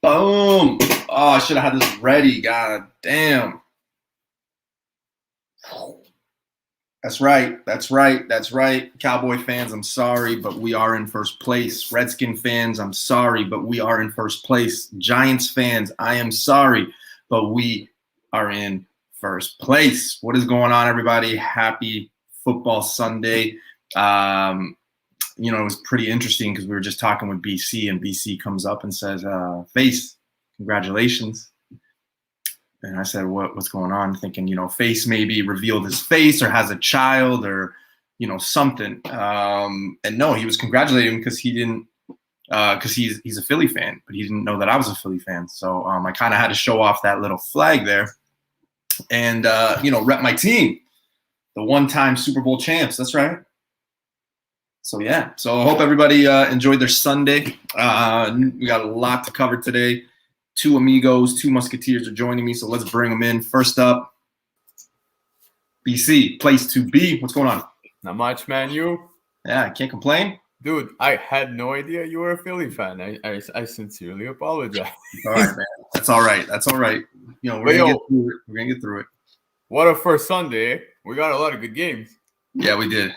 Boom. Oh, I should have had this ready. God damn. That's right. That's right. That's right. Cowboy fans, I'm sorry, but we are in first place. Redskin fans, I'm sorry, but we are in first place. Giants fans, I am sorry, but we are in first place. What is going on, everybody? Happy Football Sunday. It was pretty interesting because we were just talking with BC, and BC comes up and says, Face, congratulations. And I said, what's going on? Thinking, Face maybe revealed his face or has a child or, something. And no, he was congratulating him because he didn't, because he's a Philly fan, but he didn't know that I was a Philly fan. So I kind of had to show off that little flag there and, rep my team, the one-time Super Bowl champs. That's right. So, yeah. So I hope everybody enjoyed their Sunday. We got a lot to cover today. 2 amigos, 2 musketeers are joining me, so let's bring them in. First up, BC, place to be. What's going on? Not much, man. You? Yeah, I can't complain. Dude, I had no idea you were a Philly fan. I sincerely apologize. All right, man. That's all right. That's all right. We're going to get through it. What a first Sunday. We got a lot of good games. Yeah, we did.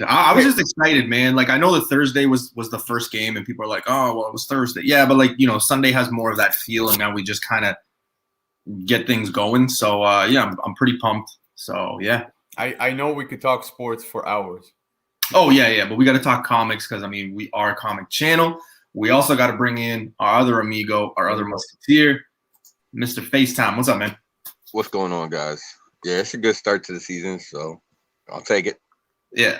I was just excited, man. Like, I know that Thursday was the first game, and people are like, oh, well, it was Thursday. Yeah, but, Sunday has more of that feel, and now we just kind of get things going. So, I'm pretty pumped. So, yeah. I know we could talk sports for hours. Oh, yeah, but we got to talk comics because, we are a comic channel. We also got to bring in our other amigo, our other musketeer, Mr. FaceTime. What's up, man? What's going on, guys? Yeah, it's a good start to the season, so I'll take it. Yeah,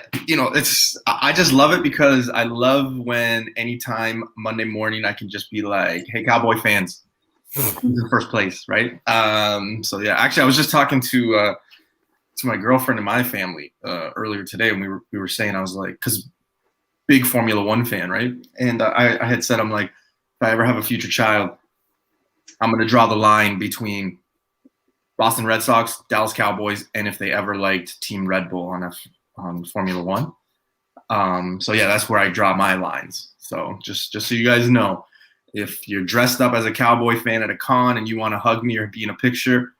I just love it because I love when anytime Monday morning I can just be like, hey, Cowboy fans, who's in first place, right? So yeah, actually I was just talking to my girlfriend and my family earlier today, and we were saying, I was like, because big Formula One fan, right? And I had said, I'm like, if I ever have a future child, I'm going to draw the line between Boston Red Sox, Dallas Cowboys, and if they ever liked Team Red Bull on Formula One. So yeah, that's where I draw my lines. So just so you guys know, if you're dressed up as a Cowboy fan at a con and you want to hug me or be in a picture,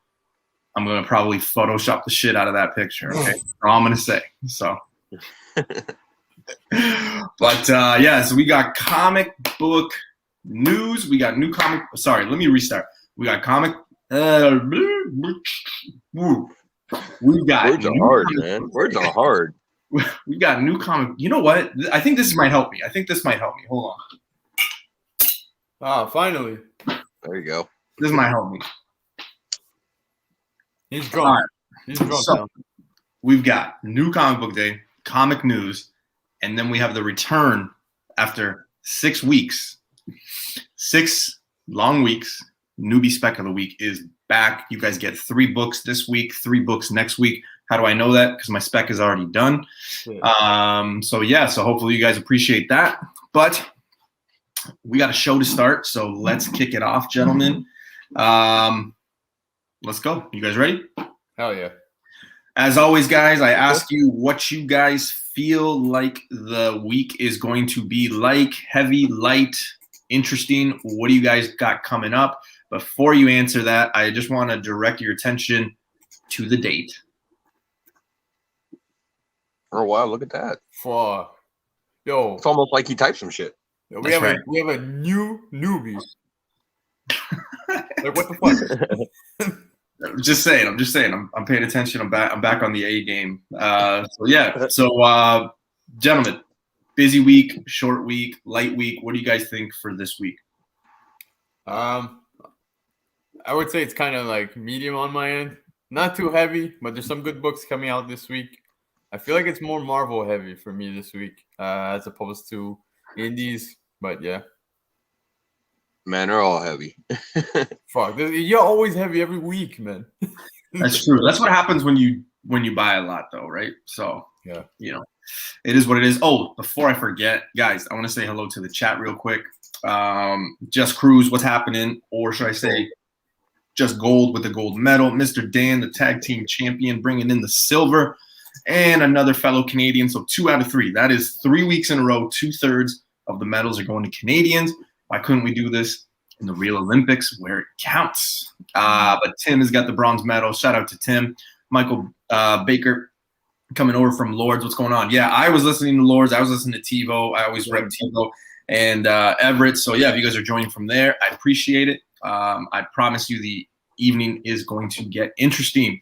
I'm going to probably Photoshop the shit out of that picture. Okay, that's all I'm going to say. So, but so we got comic book news. We got new comic. Sorry, let me restart. We got comic. We got words are hard, man. Words are hard. We got new comic. You know what? I think this might help me. Hold on. Ah, finally. There you go. This might help me. He's drunk. Right. He's drunk. So, we've got new comic book day, comic news, and then we have the return after 6 weeks. 6 long weeks. Newbie spec of the week is back. You guys get 3 books this week, 3 books next week. How do I know that? Because my spec is already done. So hopefully you guys appreciate that. But we got a show to start, so let's kick it off, gentlemen. Let's go. You guys ready? Hell yeah. As always, guys, I ask you what you guys feel like the week is going to be like. Heavy, light, interesting. What do you guys got coming up? Before you answer that, I just want to direct your attention to the date. Oh, wow, look at that. Fuck. Yo. It's almost like he typed some shit. Yo, we have a new newbie. Like, what the fuck? I'm just saying. I'm paying attention. I'm back on the A game. Gentlemen, busy week, short week, light week. What do you guys think for this week? I would say it's kind of like medium on my end. Not too heavy, but there's some good books coming out this week. I feel like it's more Marvel heavy for me this week as opposed to indies. But yeah. Man, they're all heavy. Fuck, you're always heavy every week, man. That's true. That's what happens when you buy a lot, though, right? So yeah, it is what it is. Oh, before I forget, guys, I want to say hello to the chat real quick. Just Cruz, what's happening? Or should I say Just Gold with the gold medal. Mr. Dan, the tag team champion, bringing in the silver. And another fellow Canadian. So 2 out of 3. That is 3 weeks in a row. 2/3 of the medals are going to Canadians. Why couldn't we do this in the real Olympics where it counts. But Tim has got the bronze medal. Shout out to Tim. Michael Baker coming over from Lords. What's going on? Yeah, I was listening to Lords. I was listening to TiVo. I always rep TiVo and Everett. So, yeah, if you guys are joining from there, I appreciate it. I promise you the evening is going to get interesting.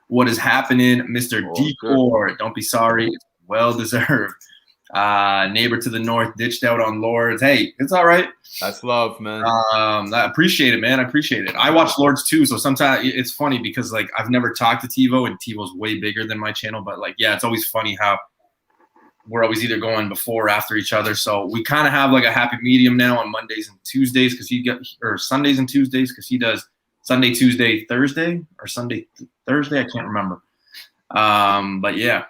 What is happening, Mr. Decor? Don't be sorry. It's well deserved. Neighbor to the north ditched out on Lords. Hey, it's all right. That's love, man. I appreciate it, man. I appreciate it. I watch Lords too, so sometimes it's funny because like I've never talked to TiVo, and TiVo's way bigger than my channel. But like, yeah, it's always funny how we're always either going before or after each other. So we kind of have like a happy medium now on Mondays and Tuesdays or Sundays and Tuesdays because he does Sunday, Tuesday, Thursday, or Sunday, Thursday. I can't remember. But yeah.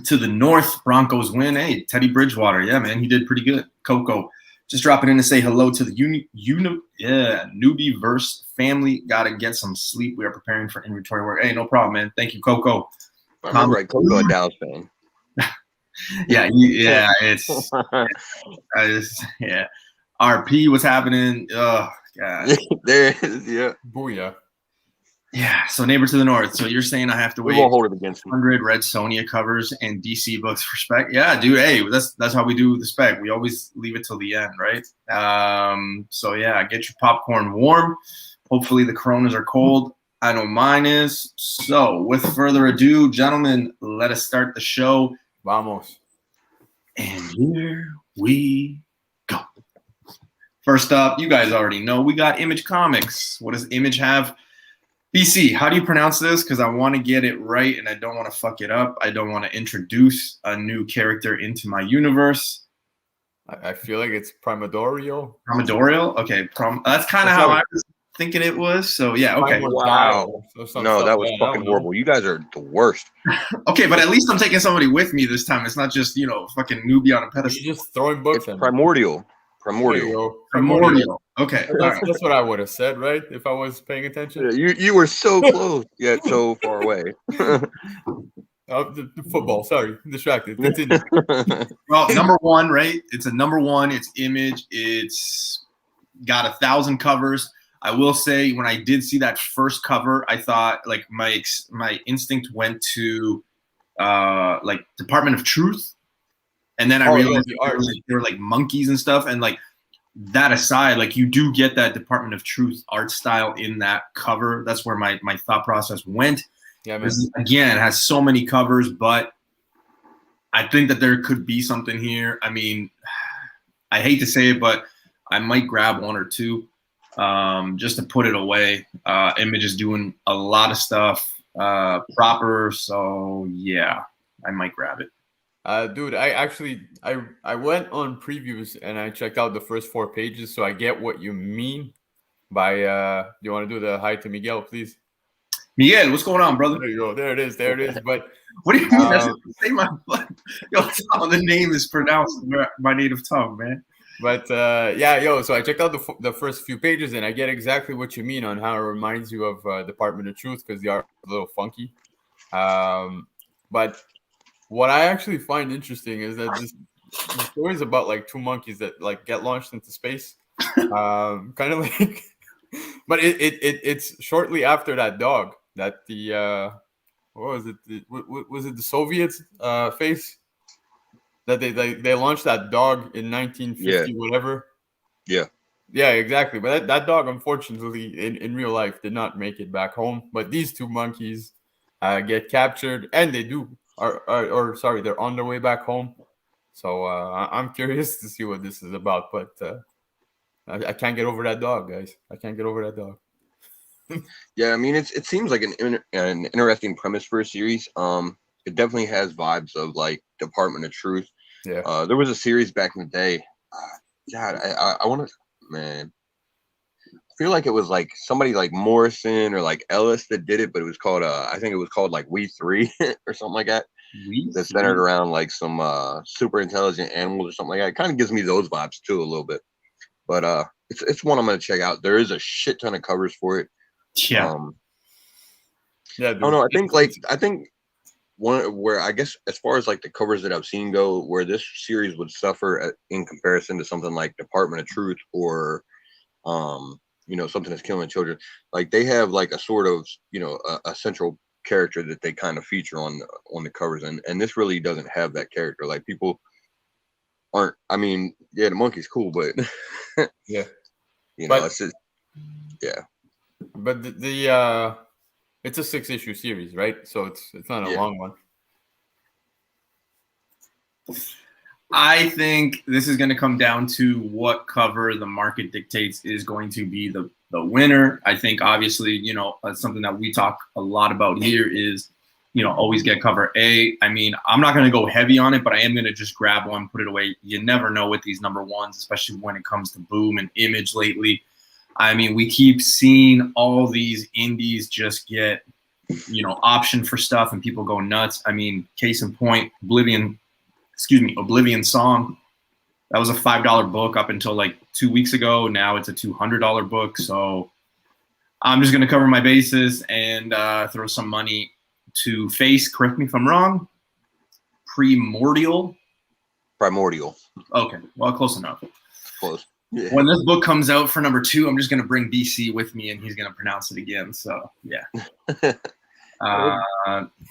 To the north, Broncos win. Hey, Teddy Bridgewater. Yeah, man, he did pretty good. Coco, just dropping in to say hello to the Newbie verse family. Got to get some sleep. We are preparing for inventory work. Hey, no problem, man. Thank you, Coco. I'm right, Coco, a Dallas fan. yeah. It's yeah. RP, what's happening? Oh God. There it is. Yeah. Booyah. Yeah, so neighbor to the north. So you're saying I have to wait We won't hold it against 100 Red Sonia covers and DC books for spec? Yeah, dude. Hey, that's how we do the spec. We always leave it till the end, right? So yeah, get your popcorn warm. Hopefully the Coronas are cold. I know mine is. So with further ado, gentlemen, let us start the show. Vamos. And here we go. First up, you guys already know we got Image Comics. What does Image have? BC, how do you pronounce this? Because I want to get it right and I don't want to fuck it up. I don't want to introduce a new character into my universe. I feel like it's Primadorio. Primadorio? Okay. That's kind of how I was thinking it was. So, yeah, okay. Wow. No, that was fucking horrible. You guys are the worst. Okay, but at least I'm taking somebody with me this time. It's not just, fucking newbie on a pedestal. You're just throwing books at Primordial. Primordial. Okay. That's what I would have said, right? If I was paying attention. Yeah, you were so close, yet so far away. The football. Sorry, distracted. Continue. Well, number one, right? It's a number one. It's Image. It's got 1,000 covers. I will say, when I did see that first cover, I thought like my instinct went to like Department of Truth. And then I realized they were like monkeys and stuff. And like that aside, like you do get that Department of Truth art style in that cover. That's where my thought process went. Yeah, man. Again, it has so many covers, but I think that there could be something here. I mean, I hate to say it, but I might grab one or two just to put it away. Image is doing a lot of stuff proper. So yeah, I might grab it. Dude, I went on previews and I checked out the first 4 pages, so I get what you mean by do you want to do the hi to Miguel, please? Miguel, what's going on, brother? There you go. There it is. But what do you mean? That's say my yo, how the name is pronounced my native tongue, man. But so I checked out the first few pages and I get exactly what you mean on how it reminds you of Department of Truth because the art is a little funky. But what I actually find interesting is that this story is about like 2 monkeys that like get launched into space, kind of like. But it's shortly after that dog that the what was it? Was it the Soviets face that they launched that dog in 1950 whatever? Yeah. Yeah, exactly. But that dog, unfortunately, in real life, did not make it back home. But these 2 monkeys get captured, and they do. Or sorry, they're on their way back home. So I'm curious to see what this is about, but I can't get over that dog, guys. I can't get over that dog. Yeah, I mean, it seems like an interesting premise for a series. It definitely has vibes of like Department of Truth. Yeah. There was a series back in the day. God, I want to, man. I feel like it was like somebody like Morrison or like Ellis that did it, but it was called I think it was called like We Three or something like that. That's centered around like some super intelligent animals or something like that. It kind of gives me those vibes too a little bit. But it's one I'm gonna check out. There is a shit ton of covers for it. Yeah. I don't know. I think one where I guess as far as like the covers that I've seen go, where this series would suffer in comparison to something like Department of Truth or something that's killing children. Like they have like a sort of, a central character that they kind of feature on the covers, and this really doesn't have that character. Like people aren't. I mean, yeah, the monkey's cool, but Yeah, it's just, yeah. But the it's a 6-issue series, right? So it's not a long one. I think this is going to come down to what cover the market dictates is going to be the winner. I think obviously, something that we talk a lot about here is, always get cover A. I mean, I'm not going to go heavy on it, but I am going to just grab one, put it away. You never know with these number ones, especially when it comes to Boom and Image lately. I mean, we keep seeing all these indies just get, option for stuff and people go nuts. I mean, case in point, Oblivion Song. That was a $5 book up until like 2 weeks ago. Now it's a $200 book. So I'm just going to cover my bases and throw some money to Face. Correct me if I'm wrong. Primordial. Okay. Well, close enough. Close. Yeah. When this book comes out for number 2, I'm just going to bring BC with me and he's going to pronounce it again. So, yeah.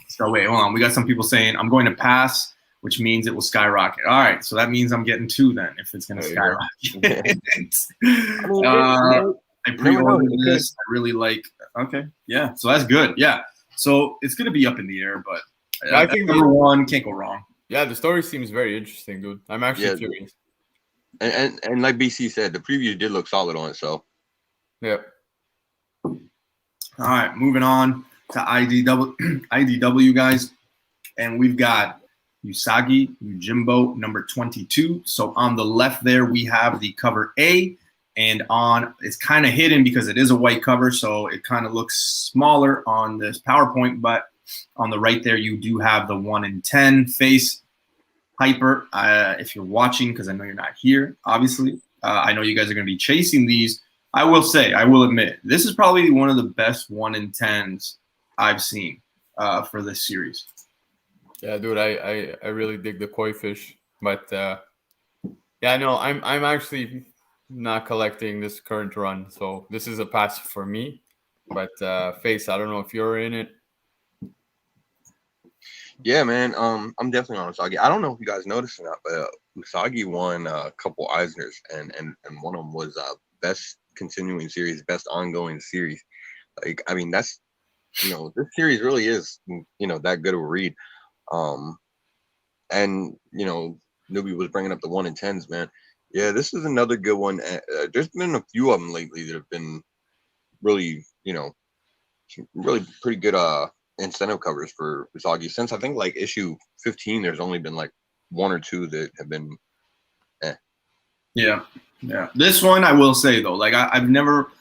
So wait, hold on. We got some people saying I'm going to pass, which means it will skyrocket. All right, so that means I'm getting 2 then if it's going to skyrocket. I pre-ordered this. I really like. Okay, yeah. So that's good. Yeah. So it's going to be up in the air, but I think number 1 can't go wrong. Yeah, the story seems very interesting, dude. I'm actually curious. And like BC said, the preview did look solid on it. So. Yep. All right, moving on to IDW guys, and we've got Usagi Yojimbo number 22. So on the left there we have the cover A, and it's kind of hidden because it is a white cover, so it kind of looks smaller on this PowerPoint. But on the right there you do have the 1 in 10 Face. Hyper, if you're watching, because I know you're not here, obviously. I know you guys are going to be chasing these. I will admit, this is probably one of the best 1 in 10s I've seen for this series. Yeah, dude, I really dig the koi fish, but yeah, no, I'm actually not collecting this current run, so this is a pass for me. But Face, I don't know if you're in it. Yeah, man. I'm definitely on Usagi. I don't know if you guys noticed or not, but Usagi won a couple Eisners, and one of them was best continuing series, best ongoing series. Like, I mean, that's this series really is that good of a read. And Newbie was bringing up the 1 in 10s, man. Yeah, this is another good one. There's been a few of them lately that have been really, really pretty good incentive covers for Usagi. Since I think like issue 15, there's only been like 1 or 2 that have been Yeah. This one I will say though, like I've never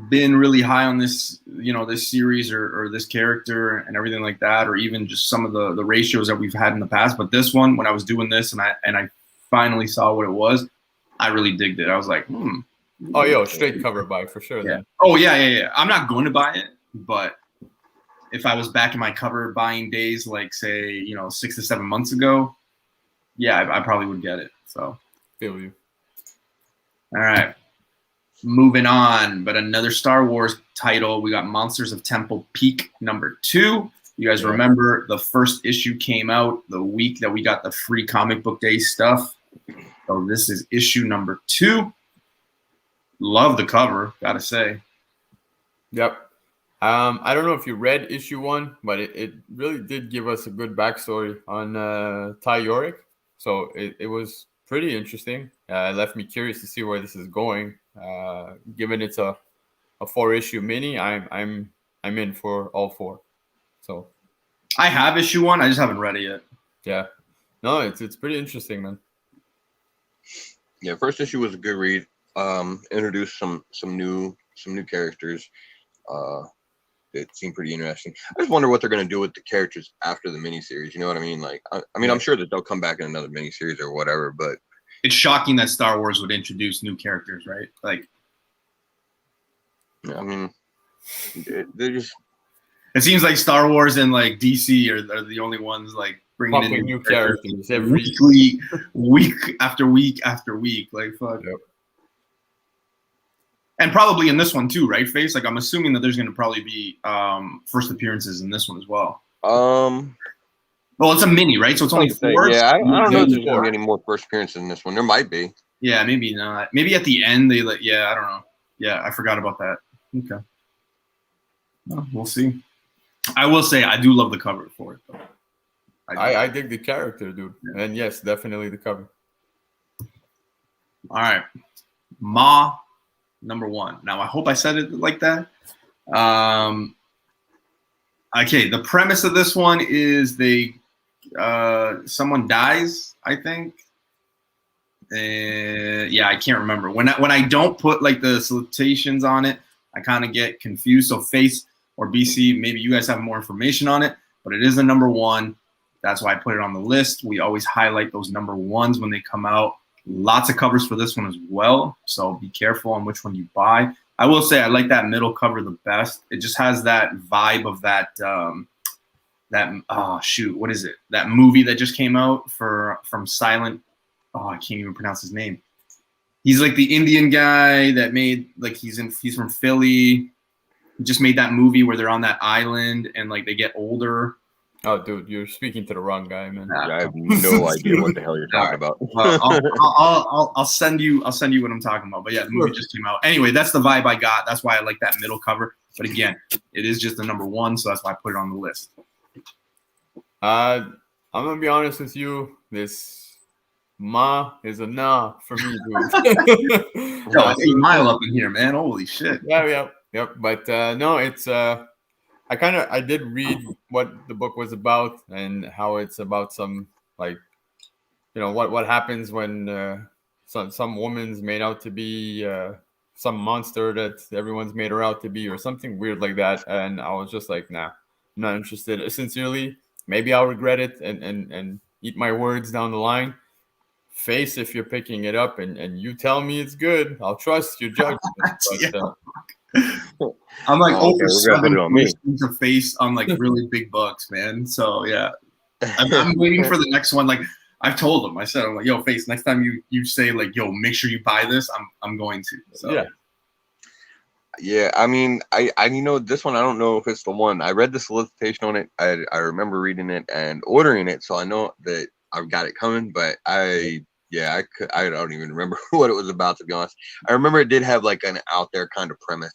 been really high on this, this series or this character and everything like that, or even just some of the ratios that we've had in the past. But this one, when I was doing this and I finally saw what it was, I really digged it. I was like, Oh, yo, straight cover buy for sure. Yeah. Then. Oh yeah. I'm not going to buy it, but if I was back in my cover buying days, like say, 6 to 7 months ago, yeah, I probably would get it. So feel you. All right. Moving on, but another Star Wars title. We got Monsters of Temple Peak number 2. You guys remember the first issue came out the week that we got the free comic book day stuff. So this is issue number 2. Love the cover, gotta say. Yep. I don't know if you read issue 1, but it really did give us a good backstory on Ty Yorick. So it was pretty interesting. It left me curious to see where this is going. Given it's a 4-issue mini, I'm in for all 4. So I have issue 1, I just haven't read it yet. Yeah. No, it's pretty interesting, man. Yeah, first issue was a good read. Introduced some new characters. It seemed pretty interesting. I just wonder what they're going to do with the characters after the miniseries. You know what I mean? Like, I'm sure that they'll come back in another miniseries or whatever. But it's shocking that Star Wars would introduce new characters, right? Like, I mean, they're just. It seems like Star Wars and like DC are the only ones like bringing in new characters every week after week after week. Like, fuck. Yep. And probably in this one too, right, Face? Like I'm assuming that there's going to probably be first appearances in this one as well. Well, it's a mini, right? So it's only 4. Yeah, I don't know if there's Yeah. going to be any more first appearances in this one. There might be. Yeah, maybe not. Maybe at the end they let. Yeah, I don't know. Yeah, I forgot about that. Okay. Well, we'll see. I will say I do love the cover for it, though. I dig the character, dude. Yeah. And yes, definitely the cover. All right. Ma, #1. Now, I hope I said it like that. Okay, the premise of this one is someone dies, I think. Yeah, I can't remember. When I don't put like the citations on it, I kind of get confused. So Face or BC, maybe you guys have more information on it, but it is the #1. That's why I put it on the list. We always highlight those #1s when they come out. Lots of covers for this one as well, so be careful on which one you buy. I will say I like that middle cover the best. It just has that vibe of that what is it? That movie that just came out from Silent. Oh, I can't even pronounce his name. He's like the Indian guy that made like he's from Philly. He just made that movie where they're on that island and like they get older. Oh, dude, you're speaking to the wrong guy, man. I have no idea what the hell you're talking about. I'll send you what I'm talking about. But yeah, the movie just came out. Anyway, that's the vibe I got. That's why I like that middle cover. But again, it is just the #1, so that's why I put it on the list. I'm gonna be honest with you. This Ma is a nah for me, dude. Yo, it's 8 Mile up in here, man. Holy shit. Yep. But no, it's I did read what the book was about and how it's about some like, you know, what happens when some woman's made out to be some monster that everyone's made her out to be or something weird like that. And I was just like, nah, I'm not interested. Sincerely, maybe I'll regret it and eat my words down the line. Face, if you're picking it up and you tell me it's good, I'll trust your judgment. But, I'm like over $7 to Face on like really big bucks, man. So yeah, I'm waiting for the next one. Like I've told them, I'm like, yo, Face, next time you say like, yo, make sure you buy this, I'm going to. So. Yeah. I mean, I this one I don't know if it's the one. I read the solicitation on it. I remember reading it and ordering it, so I know that I've got it coming. But I don't even remember what it was about, to be honest. I remember it did have like an out there kind of premise.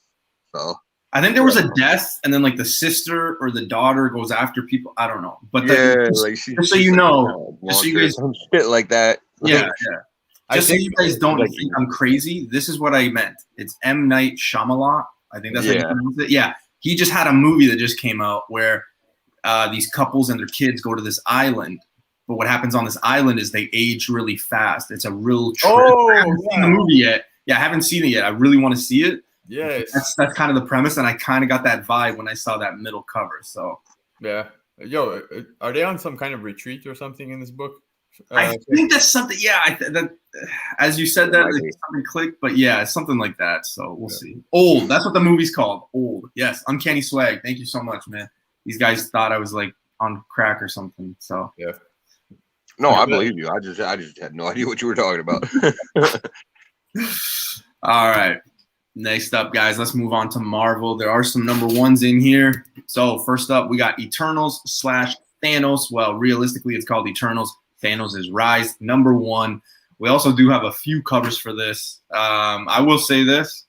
So I think there was a death, and then like the sister or the daughter goes after people. I don't know, but just so you know, just so you guys shit like that. Yeah. Just so you guys don't think I'm crazy, this is what I meant. It's M. Night Shyamalan. I think that's how you pronounce it. Yeah, he just had a movie that just came out where these couples and their kids go to this island. But what happens on this island is they age really fast. It's a real trip. I haven't seen the movie yet. Yeah, I haven't seen it yet. I really want to see it. Yes. That's kind of the premise, and I kind of got that vibe when I saw that middle cover. So yeah. Yo, are they on some kind of retreat or something in this book? I think that's something. Yeah, as you said that, something clicked, but yeah, it's something like that. So we'll see. Old. That's what the movie's called. Old. Yes. Uncanny Swag. Thank you so much, man. These guys thought I was like on crack or something. So yeah. No, I believe you. I just had no idea what you were talking about. All right. Next up, guys, let's move on to Marvel. There are some #1s in here. So first up, we got Eternals / Thanos. Well, realistically, it's called Eternals. Thanos is Rise, #1. We also do have a few covers for this. I will say this.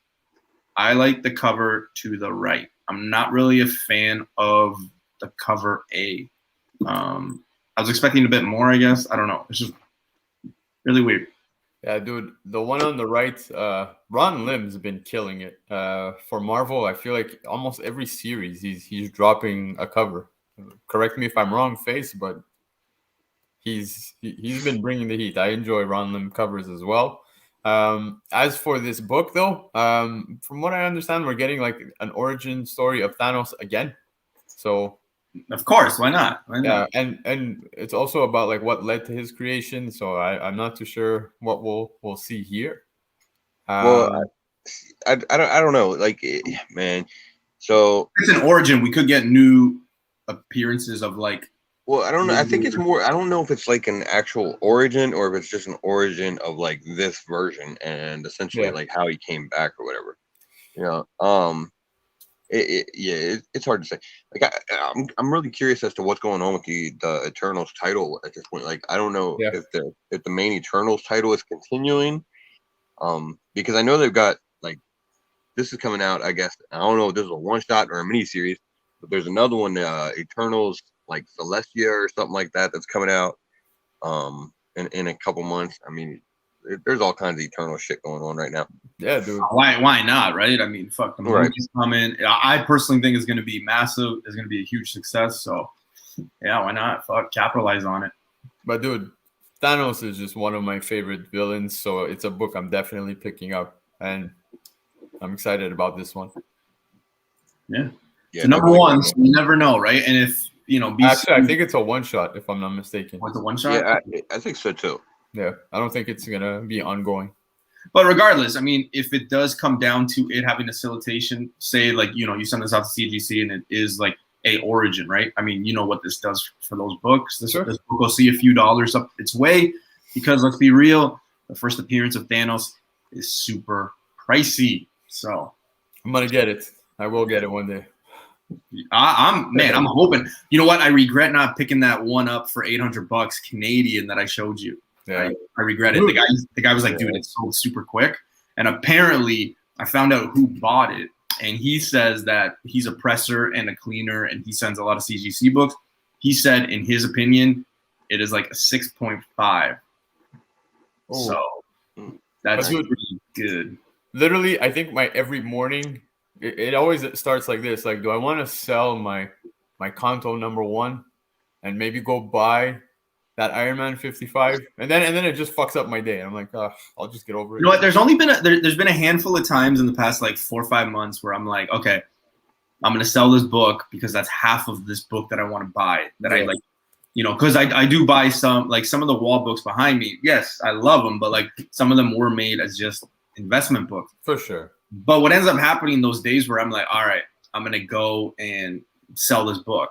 I like the cover to the right. I'm not really a fan of the cover A. I was expecting a bit more, I guess. I don't know. It's just really weird. Yeah, dude. The one on the right, Ron Lim's been killing it. For Marvel, I feel like almost every series he's dropping a cover. Correct me if I'm wrong, Face, but he's been bringing the heat. I enjoy Ron Lim covers as well. As for this book, though, from what I understand, we're getting like an origin story of Thanos again. So, of course, why not? Yeah, and it's also about like what led to his creation. So I'm not too sure what we'll see here. Well, I don't know. Like, man, so it's an origin. We could get new appearances of like. Well, I don't know. I think it's more. I don't know if it's like an actual origin or if it's just an origin of like this version and essentially like how he came back or whatever. You know, it's hard to say. Like I'm really curious as to what's going on with the Eternals title at this point. Like I don't know Yeah. if the main Eternals title is continuing. Because I know they've got like this is coming out. I guess I don't know if this is a one shot or a mini series, but there's another one, Eternals like Celestia or something like that that's coming out in a couple months. I mean, there's all kinds of Eternal shit going on right now. Yeah, dude. Why not, right? I mean, fuck, the Right. movie's coming. I personally think it's going to be massive. It's going to be a huge success. So, yeah, why not? Fuck, capitalize on it. But dude, Thanos is just one of my favorite villains, so it's a book I'm definitely picking up, and I'm excited about this one. Yeah. Yeah, So number one, so you never know, right? And if actually, I think it's a one shot, if I'm not mistaken. What's a one shot? Yeah, I think so too. Yeah, I don't think it's gonna be ongoing. But regardless, I mean, if it does come down to it having a facilitation, say like you send this out to CGC and it is like a origin, right? I mean, you know what this does for those books. This book will see a few dollars up its way because let's be real, the first appearance of Thanos is super pricey. So I'm gonna get it. I will get it one day. I'm hoping. You know what? I regret not picking that one up for $800 Canadian that I showed you. Yeah. I regret it. The guy was like, dude, it sold super quick. And apparently I found out who bought it. And he says that he's a presser and a cleaner and he sends a lot of CGC books. He said, in his opinion, it is like a 6.5. So that's pretty good. Literally, I think every morning, it always starts like this. Like, do I want to sell my Kanto number 1 and maybe go buy that Iron Man 55, and then it just fucks up my day. I'm like, I'll just get over it. You know what? There's only been there's been a handful of times in the past like 4 or 5 months where I'm like, okay, I'm gonna sell this book because that's half of this book that I want to buy. That I like, because I do buy some of the wall books behind me. Yes, I love them, but like some of them were made as just investment books for sure. But what ends up happening those days where I'm like, all right, I'm gonna go and sell this book,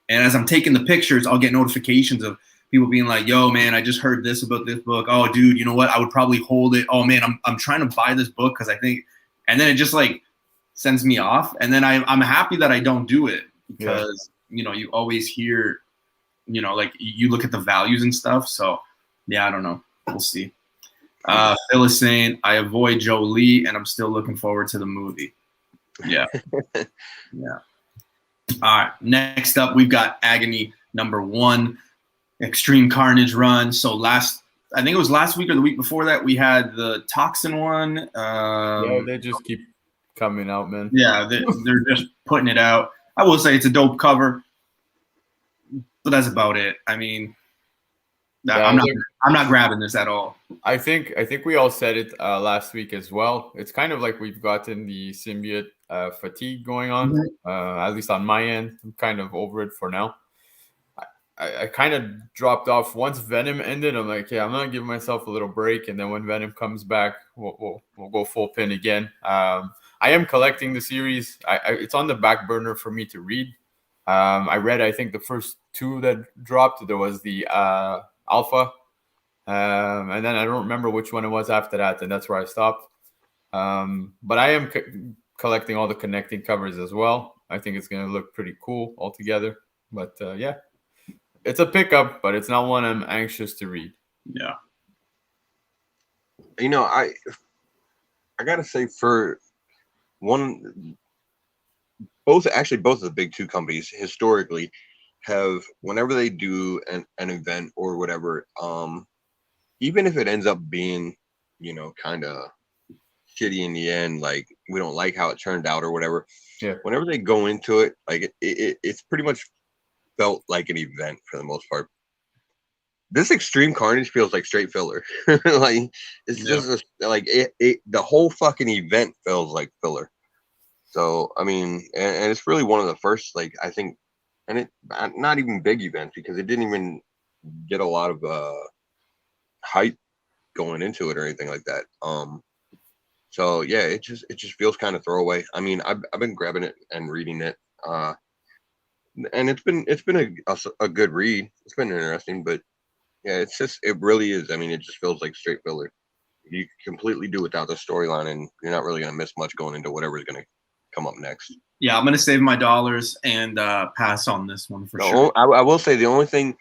and as I'm taking the pictures, I'll get notifications of people being like, yo, man, I just heard this about this book. Oh, dude, you know what? I would probably hold it. Oh, man, I'm trying to buy this book because I think – and then it just, like, sends me off. And then I'm happy that I don't do it because, you always hear, like, you look at the values and stuff. So, yeah, I don't know. We'll see. Phil is saying, I avoid Joe Lee, and I'm still looking forward to the movie. Yeah. Yeah. All right. Next up, we've got Agony number 1. Extreme Carnage run. So I think it was last week or the week before that, we had the Toxin one. Yeah, they just keep coming out, man. Yeah, they're just putting it out. I will say it's a dope cover, but that's about it. I mean, I'm not grabbing this at all. I think we all said it last week as well. It's kind of like we've gotten the symbiote fatigue going on. At least on my end, I'm kind of over it for now. I kind of dropped off once Venom ended. I'm like, yeah, I'm gonna give myself a little break, and then when Venom comes back, we'll go full pin again. I am collecting the series. It's on the back burner for me to read. I read, I think, the first 2 that dropped. There was the Alpha, and then I don't remember which one it was after that, and that's where I stopped. But I am collecting all the connecting covers as well. I think it's gonna look pretty cool altogether. But yeah. It's a pickup, but it's not one I'm anxious to read. Yeah. I gotta say, for one, both of the big 2 companies historically have, whenever they do an event or whatever, even if it ends up being, kind of shitty in the end, like we don't like how it turned out or whatever. Yeah. Whenever they go into it, like it's pretty much felt like an event for the most part. This Extreme Carnage feels like straight filler. Like it's just the whole fucking event feels like filler. So I mean, and it's really one of the first, like, I think, and it not even big events because it didn't even get a lot of hype going into it or anything like that. So yeah, it just feels kind of throwaway. I mean, I've been grabbing it and reading it. And it's been a good read. It's been interesting, but yeah, it really is. I mean, it just feels like straight filler. you completely do without the storyline, and you're not really gonna miss much going into whatever's gonna come up next. Yeah, I'm gonna save my dollars and pass on this one for sure. I will say the only thing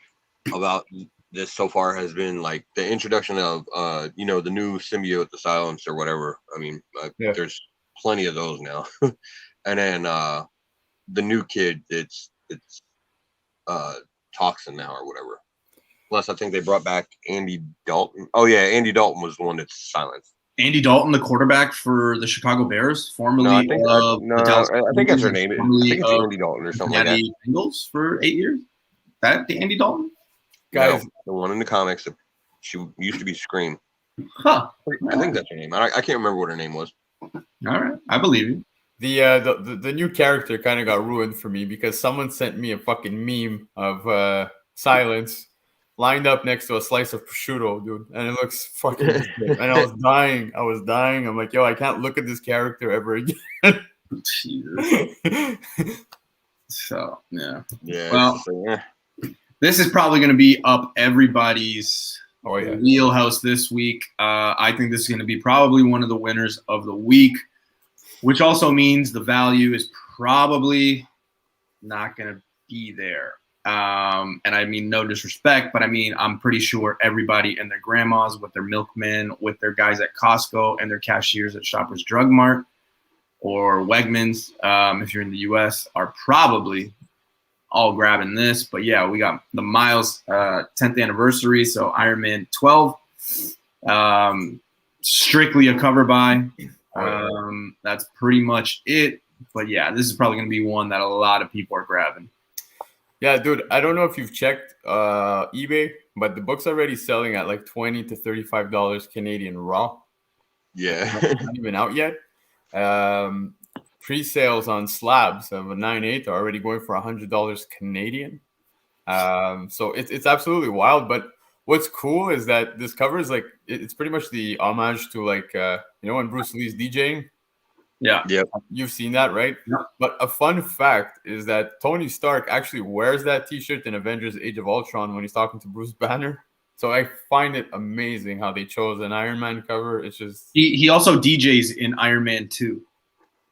about this so far has been like the introduction of the new symbiote, the silence or whatever. I mean, there's plenty of those now. And then the new kid, it's Toxin now or whatever. Plus, I think they brought back Andy Dalton. Oh yeah, Andy Dalton was the one that's silenced. Andy Dalton, the quarterback for the Chicago Bears, formerly I think that's her name. I think it's Andy Dalton or something like that. Bengals for 8 years. That the Andy Dalton guys, no, the one in the comics. She used to be Scream. Huh? I think that's her name. I can't remember what her name was. All right, I believe you. The new character kind of got ruined for me because someone sent me a fucking meme of Silence lined up next to a slice of prosciutto, dude, and it looks fucking sick. And I was dying. I'm like, yo, I can't look at this character ever again. Jesus. So yeah. Well, this is probably going to be up everybody's Oh, wheelhouse this week. I think this is going to be probably one of the winners of the week, which also means the value is probably not going to be there. And I mean, no disrespect, but I mean, I'm pretty sure everybody and their grandmas with their milkmen, with their guys at Costco and their cashiers at Shoppers Drug Mart or Wegmans, if you're in the US, are probably all grabbing this. But yeah, we got the Miles 10th anniversary. So Iron Man 12, strictly a cover buy. That's pretty much it. But yeah, this is probably going to be one that a lot of people are grabbing. Yeah, dude, I don't know if you've checked eBay, but the book's already selling at like $20 to $35 Canadian raw. Yeah. Not even out yet. Pre-sales on slabs of a 9/8 are already going for $100 Canadian. So it's absolutely wild. But what's cool is that this cover is like, it's pretty much the homage to like, when Bruce Lee's DJing. Yeah. Yep. You've seen that, right? Yeah. But a fun fact is that Tony Stark actually wears that T-shirt in Avengers Age of Ultron when he's talking to Bruce Banner. So I find it amazing how they chose an Iron Man cover. It's just... He also DJs in Iron Man 2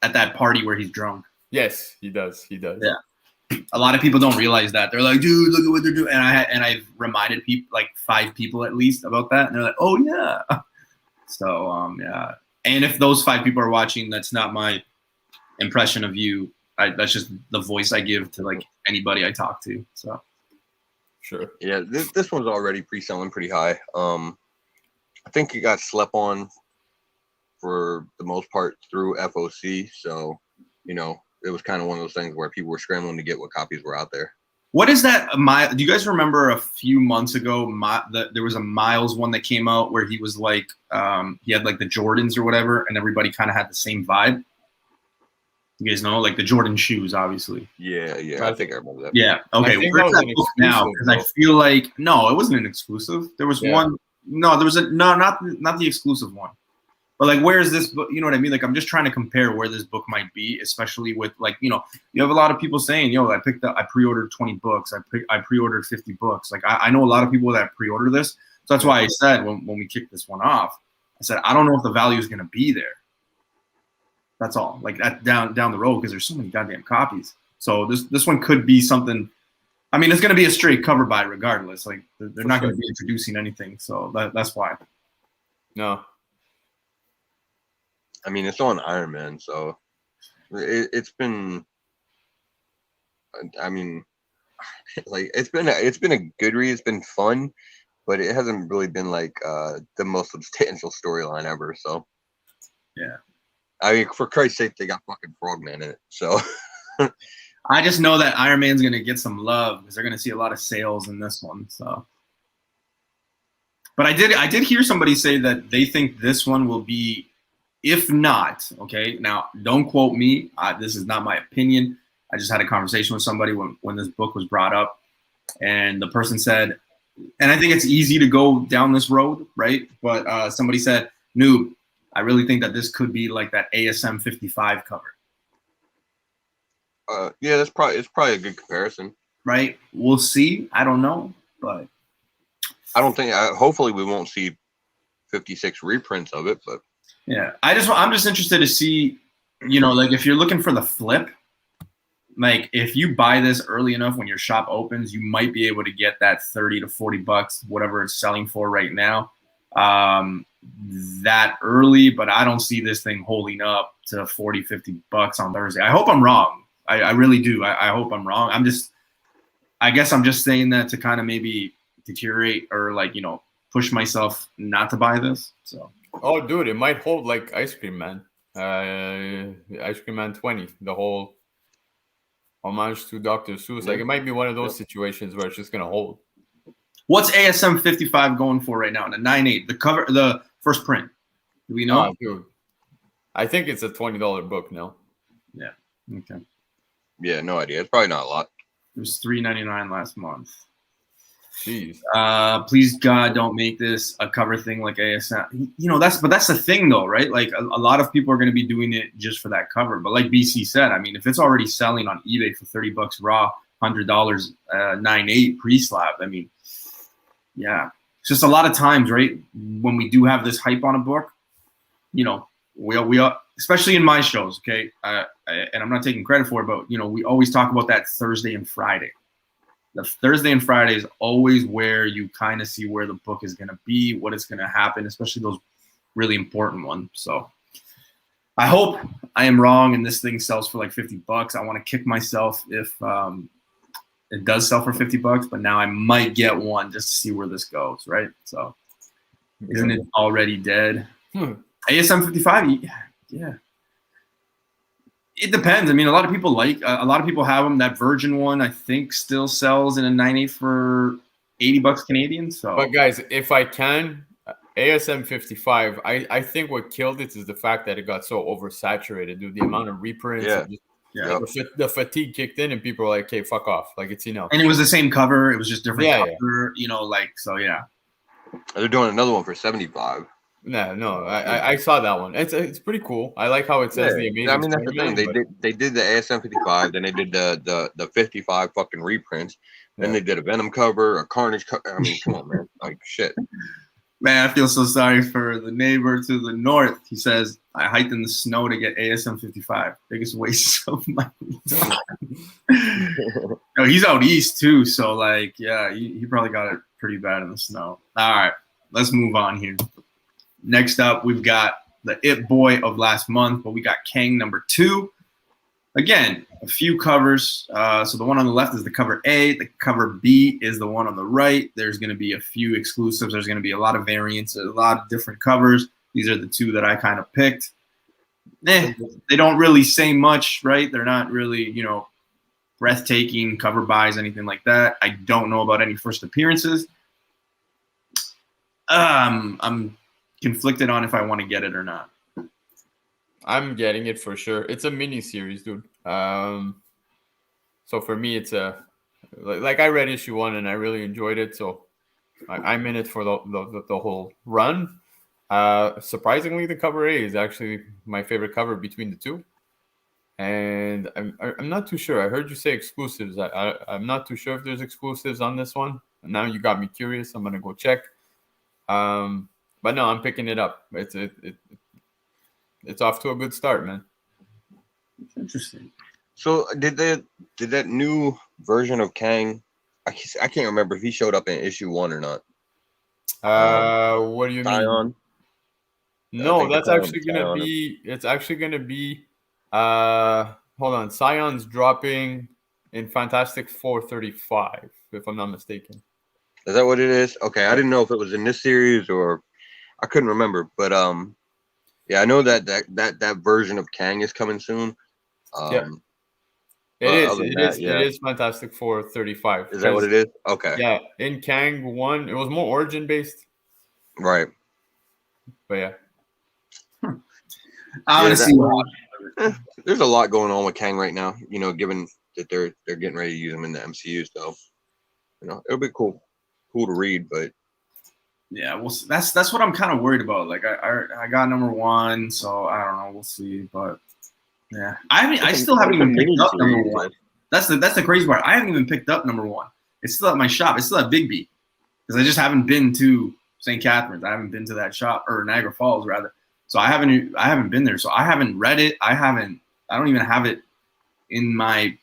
at that party where he's drunk. Yes, he does. Yeah. A lot of people don't realize that. They're like, dude, look at what they're doing. And I've reminded people, like 5 people at least, about that. And they're like, oh, yeah. So, yeah. And if those 5 people are watching, that's not my impression of you. That's just the voice I give to like anybody I talk to. So, sure. Yeah, this one's already pre-selling pretty high. I think it got slept on for the most part through FOC. So, it was kind of one of those things where people were scrambling to get what copies were out there. what is that? Do you guys remember a few months ago, there was a Miles one that came out where he was like, he had like the Jordans or whatever, and everybody kind of had the same vibe. You guys know, like the Jordan shoes, obviously. Yeah, I think I remember that. Yeah, okay. Where's that book now? Because I feel like it wasn't an exclusive. There was one. No, there was not the exclusive one. But like, where is this book? You know what I mean? Like, I'm just trying to compare where this book might be, especially with like, you have a lot of people saying, I pre-ordered 20 books. I pre-ordered 50 books. Like, I know a lot of people that pre-order this. So that's why I said when we kicked this one off, I said, I don't know if the value is going to be there. That's all. Like down the road, because there's so many goddamn copies. So this one could be something. I mean, it's going to be a straight cover buy regardless. Like they're not going to be introducing anything. So that's why. No. I mean, it's on Iron Man, so it's been. I mean, like it's been a good read. It's been fun, but it hasn't really been like the most substantial storyline ever. So, yeah. I mean, for Christ's sake, they got fucking Frogman in it. So, I just know that Iron Man's gonna get some love because they're gonna see a lot of sales in this one. So, but I did hear somebody say that they think this one will be. If not, okay, now don't quote me. This is not my opinion. I just had a conversation with somebody when this book was brought up, and the person said, and I think it's easy to go down this road, right? But somebody said, Noob, I really think that this could be like that ASM 55 cover. Yeah, it's probably a good comparison. Right? We'll see. I don't know, but I don't think. Hopefully, we won't see 56 reprints of it, but yeah, I'm just interested to see, you know, like if you're looking for the flip, like if you buy this early enough when your shop opens, you might be able to get that 30 to 40 bucks, whatever it's selling for right now, that early. But I don't see this thing holding up to 40, 50 bucks on Thursday. I hope I'm wrong. I really do. I hope I'm wrong. I guess I'm just saying that to kind of maybe deteriorate or like, you know, push myself not to buy this. So. Oh, dude, it might hold like Ice Cream Man. Ice Cream Man 20, the whole homage to Dr. Seuss. Like, it might be one of those situations where it's just gonna hold. What's ASM 55 going for right now? In a 9.8, the cover, the first print. Do we know? Oh, dude, I think it's a $20 book now. Yeah. Okay. yeah, no idea. It's probably not a lot. It was $3.99 last month. Jeez. Please God, don't make this a cover thing like ASM. You know, that's the thing though, right? Like a lot of people are going to be doing it just for that cover. But like BC said, I mean, if it's already selling on eBay for 30 bucks raw, $100, 9.8 pre-slab, I mean, yeah, it's just a lot of times, right? When we do have this hype on a book, you know, we especially in my shows, okay, and I'm not taking credit for it, but you know, we always talk about that Thursday and Friday. The Thursday and Friday is always where you kind of see where the book is going to be, what is going to happen, especially those really important ones. So I hope I am wrong and this thing sells for like 50 bucks. I want to kick myself if it does sell for 50 bucks, but now I might get one just to see where this goes, right? So isn't it already dead? ASM 55, yeah. It depends. I mean, a lot of people have them. That Virgin one, I think, still sells in a 9.8 for 80 bucks Canadian. So, but guys, if I can, ASM 55, I think what killed it is the fact that it got so oversaturated, dude. The amount of reprints, the fatigue kicked in, and people were like, "Okay, fuck off!" Like it's enough. And it was the same cover. It was just different cover. You know, like so. Yeah. They're doing another one for 75. No, I saw that one. It's pretty cool. I like how it says the amazing. I mean, that's the thing. They did the ASM 55, then they did the 55 fucking reprints. Then they did a Venom cover, a Carnage cover. I mean, come on, man. Like shit. Man, I feel so sorry for the neighbor to the north. He says, I hiked in the snow to get ASM 55. Biggest waste of my No, he's out east too. So like, yeah, he probably got it pretty bad in the snow. All right, let's move on here. Next up, we've got the It Boy of last month, but we got Kang number 2. Again, a few covers. So the one on the left is the cover A. The cover B is the one on the right. There's going to be a few exclusives. There's going to be a lot of variants, a lot of different covers. These are the two that I kind of picked. They don't really say much, right? They're not really, you know, breathtaking cover buys, anything like that. I don't know about any first appearances. I'm conflicted on if I want to get it or not. I'm getting it for sure. It's a mini series, dude. So for me, it's like I read issue 1 and I really enjoyed it. So I'm in it for the whole run. Surprisingly, the cover A is actually my favorite cover between the two. And I'm not too sure. I heard you say exclusives. I'm not too sure if there's exclusives on this one. Now you got me curious. I'm gonna go check. But no, I'm picking it up. It's off to a good start, man. Interesting. So did that new version of Kang? I can't remember if he showed up in issue 1 or not. What do you mean? No, that's actually gonna be. It's actually gonna be. Hold on. Scion's dropping in Fantastic 435, if I'm not mistaken. Is that what it is? Okay, I didn't know if it was in this series or I couldn't remember, but yeah, I know that version of Kang is coming soon. Yeah. It is Fantastic 435. Is that what it is? Okay. Yeah, in Kang 1, it was more origin based. Right. But yeah. I want to see. There's a lot going on with Kang right now, you know, given that they're getting ready to use him in the MCU, so you know, it'll be cool to read, but yeah, well, that's what I'm kind of worried about. Like I got number 1, so I don't know. We'll see, but yeah, I still haven't even picked up number 1. That's the crazy part. I haven't even picked up number 1. It's still at my shop. It's still at Big B because I just haven't been to St. Catharines. I haven't been to that shop, or Niagara Falls rather. So I haven't been there. So I haven't read it. I don't even have it in my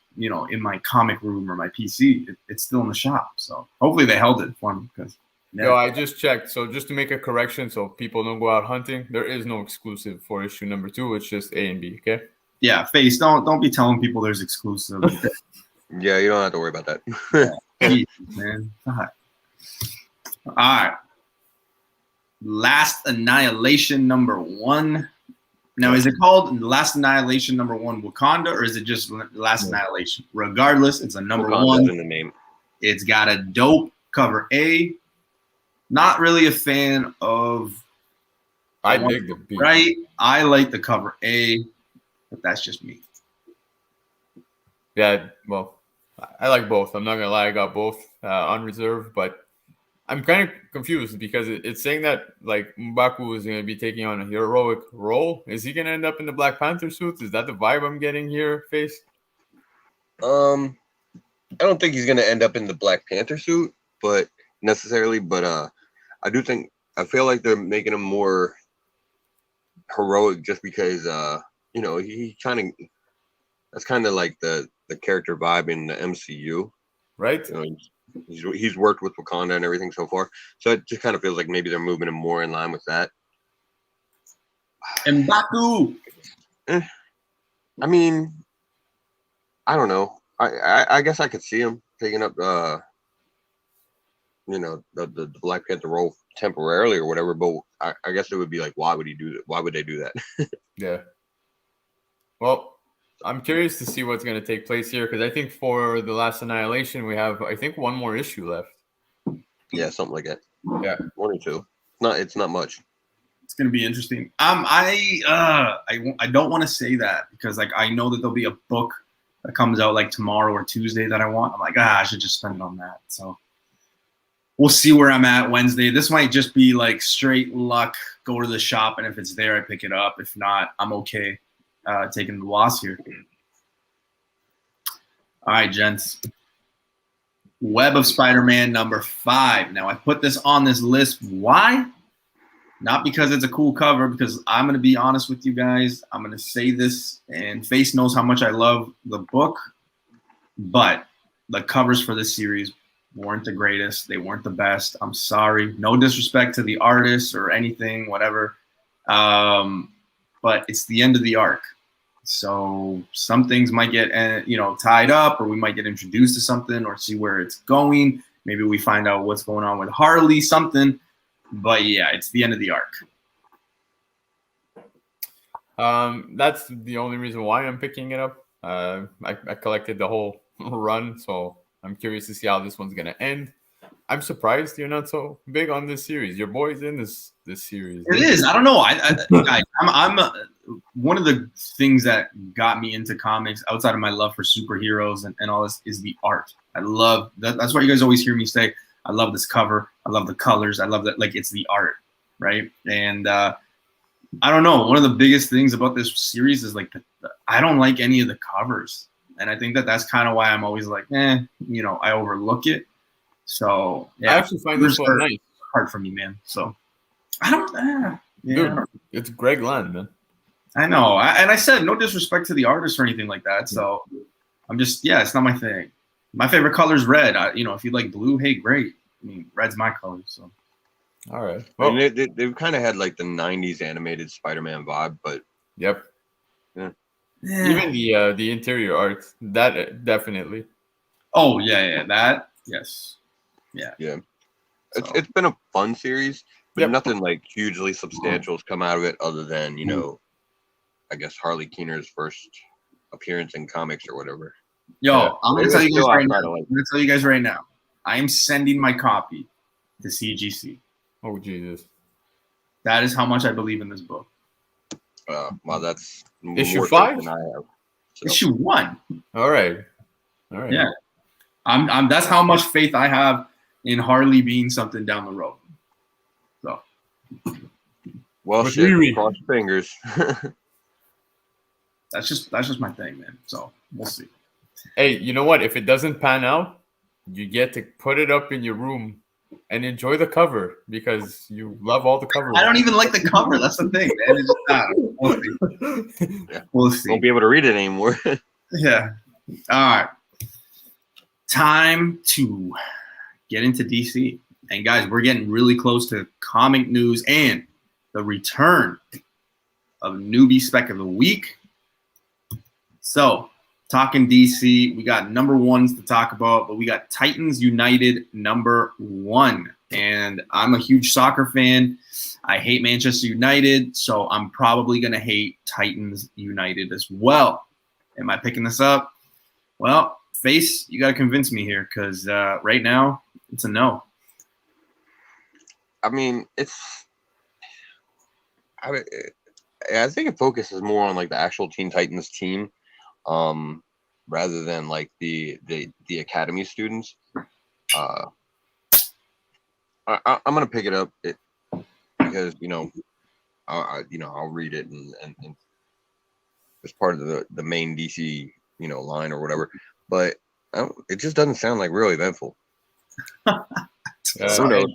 comic room or my PC. It's still in the shop. So hopefully they held it for me because. Yeah. Yo, I just checked. So just to make a correction, so people don't go out hunting, there is no exclusive for issue number 2. It's just A and B. Okay. Yeah, Face. Don't be telling people there's exclusive. Yeah, you don't have to worry about that. Jeez, man. God. All right. Last Annihilation number 1. Now, is it called Last Annihilation number 1 Wakanda, or is it just Last Annihilation? Regardless, it's a number Wakanda's 1 in the name. It's got a dope cover A. Not really a fan of. I dig the B. Right? I like the cover A, but that's just me. Yeah, well, I like both. I'm not gonna lie, I got both on reserve, but I'm kind of confused because it's saying that like M'Baku is gonna be taking on a heroic role. Is he gonna end up in the Black Panther suits? Is that the vibe I'm getting here, Face? I don't think he's gonna end up in the Black Panther suit, but I feel like they're making him more heroic just because he kind of, that's kind of like the character vibe in the MCU, right? He's worked with Wakanda and everything so far, so it just kind of feels like maybe they're moving him more in line with that. And Baku. I mean, I don't know. I guess I could see him taking up the Black Panther role temporarily or whatever, but I guess it would be like, why would he do that? Why would they do that? Yeah. Well, I'm curious to see what's going to take place here because I think for the Last Annihilation we have, I think, one more issue left. Yeah, something like that. Yeah, 1 or 2. It's not much. It's gonna be interesting. I don't want to say that because like I know that there'll be a book that comes out like tomorrow or Tuesday that I want. I'm like, I should just spend it on that. So we'll see where I'm at Wednesday. This might just be like straight luck. Go to the shop, and if it's there, I pick it up. If not, I'm okay taking the loss here. All right, gents. Web of Spider-Man number 5. Now I put this on this list. Why? Not because it's a cool cover, because I'm going to be honest with you guys. I'm going to say this, and Face knows how much I love the book, but the covers for this series weren't the greatest. They weren't the best. I'm sorry. No disrespect to the artists or anything, whatever. But it's the end of the arc. So some things might get tied up, or we might get introduced to something or see where it's going. Maybe we find out what's going on with Harley, something. But yeah, it's the end of the arc. That's the only reason why I'm picking it up. I collected the whole run, so I'm curious to see how this one's gonna end. I'm surprised you're not so big on this series. Your boy's in this series. It is. I don't know. I'm one of the things that got me into comics outside of my love for superheroes and all this is the art. I love that. That's what you guys always hear me say. I love this cover. I love the colors. I love that. Like, it's the art, right? And I don't know. One of the biggest things about this series is like I don't like any of the covers, and I think that's kind of why I'm always like, I overlook it. So yeah, I actually find this one nice. Hard for me, man. So I don't. Dude, it's Greg Land, man. I know, and I said no disrespect to the artist or anything like that. So I'm just, it's not my thing. My favorite color is red. If you like blue, hey, great. I mean, red's my color. So all right. Well, they've kind of had like the '90s animated Spider-Man vibe, but yep. Yeah. Even the interior art, that definitely. Oh yeah, that yes, yeah. So. It's been a fun series, but nothing like hugely substantial has come out of it, other than I guess Harley Keener's first appearance in comics or whatever. Yo, I'm gonna tell you guys right now. I'm gonna tell you guys right now. I am sending my copy to CGC. Oh Jesus! That is how much I believe in this book. Well, that's issue 5 than I have. So. Issue 1. All right. Yeah, I'm. That's how much faith I have in Harley being something down the road. So. Well, shit. Cross fingers. That's just my thing, man. So we'll see. Hey, you know what? If it doesn't pan out, you get to put it up in your room and enjoy the cover because you love all the covers. I don't even like the cover. That's the thing, man. It's just, we'll see. Yeah. We'll see. Won't be able to read it anymore. Yeah. All right. Time to get into DC. And guys, we're getting really close to comic news and the return of Newbie Spec of the Week. So, talking DC, we got number ones to talk about, but we got Titans United number 1. And I'm a huge soccer fan. I hate Manchester United, so I'm probably going to hate Titans United as well. Am I picking this up? Well, Face, you got to convince me here because right now it's a no. I mean, I think it focuses more on like the actual Teen Titans team, rather than like the academy students. I'm gonna pick it up because I'll read it and it's part of the main DC line or whatever. But it just doesn't sound like really eventful. Who knows?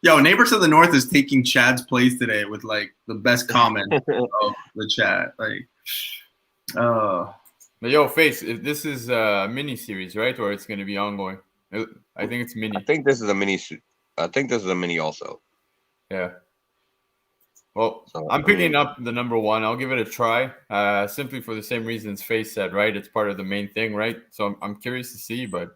Yo, Neighbors of the North is taking Chad's place today with like the best comment of the chat. Like, But yo, Face, if this is a mini series, right, or it's going to be ongoing? I think it's mini. I think this is a mini. I think this is a mini also. Yeah. Well, I'm picking up the number 1. I'll give it a try, simply for the same reasons Face said, right? It's part of the main thing, right? So I'm curious to see, but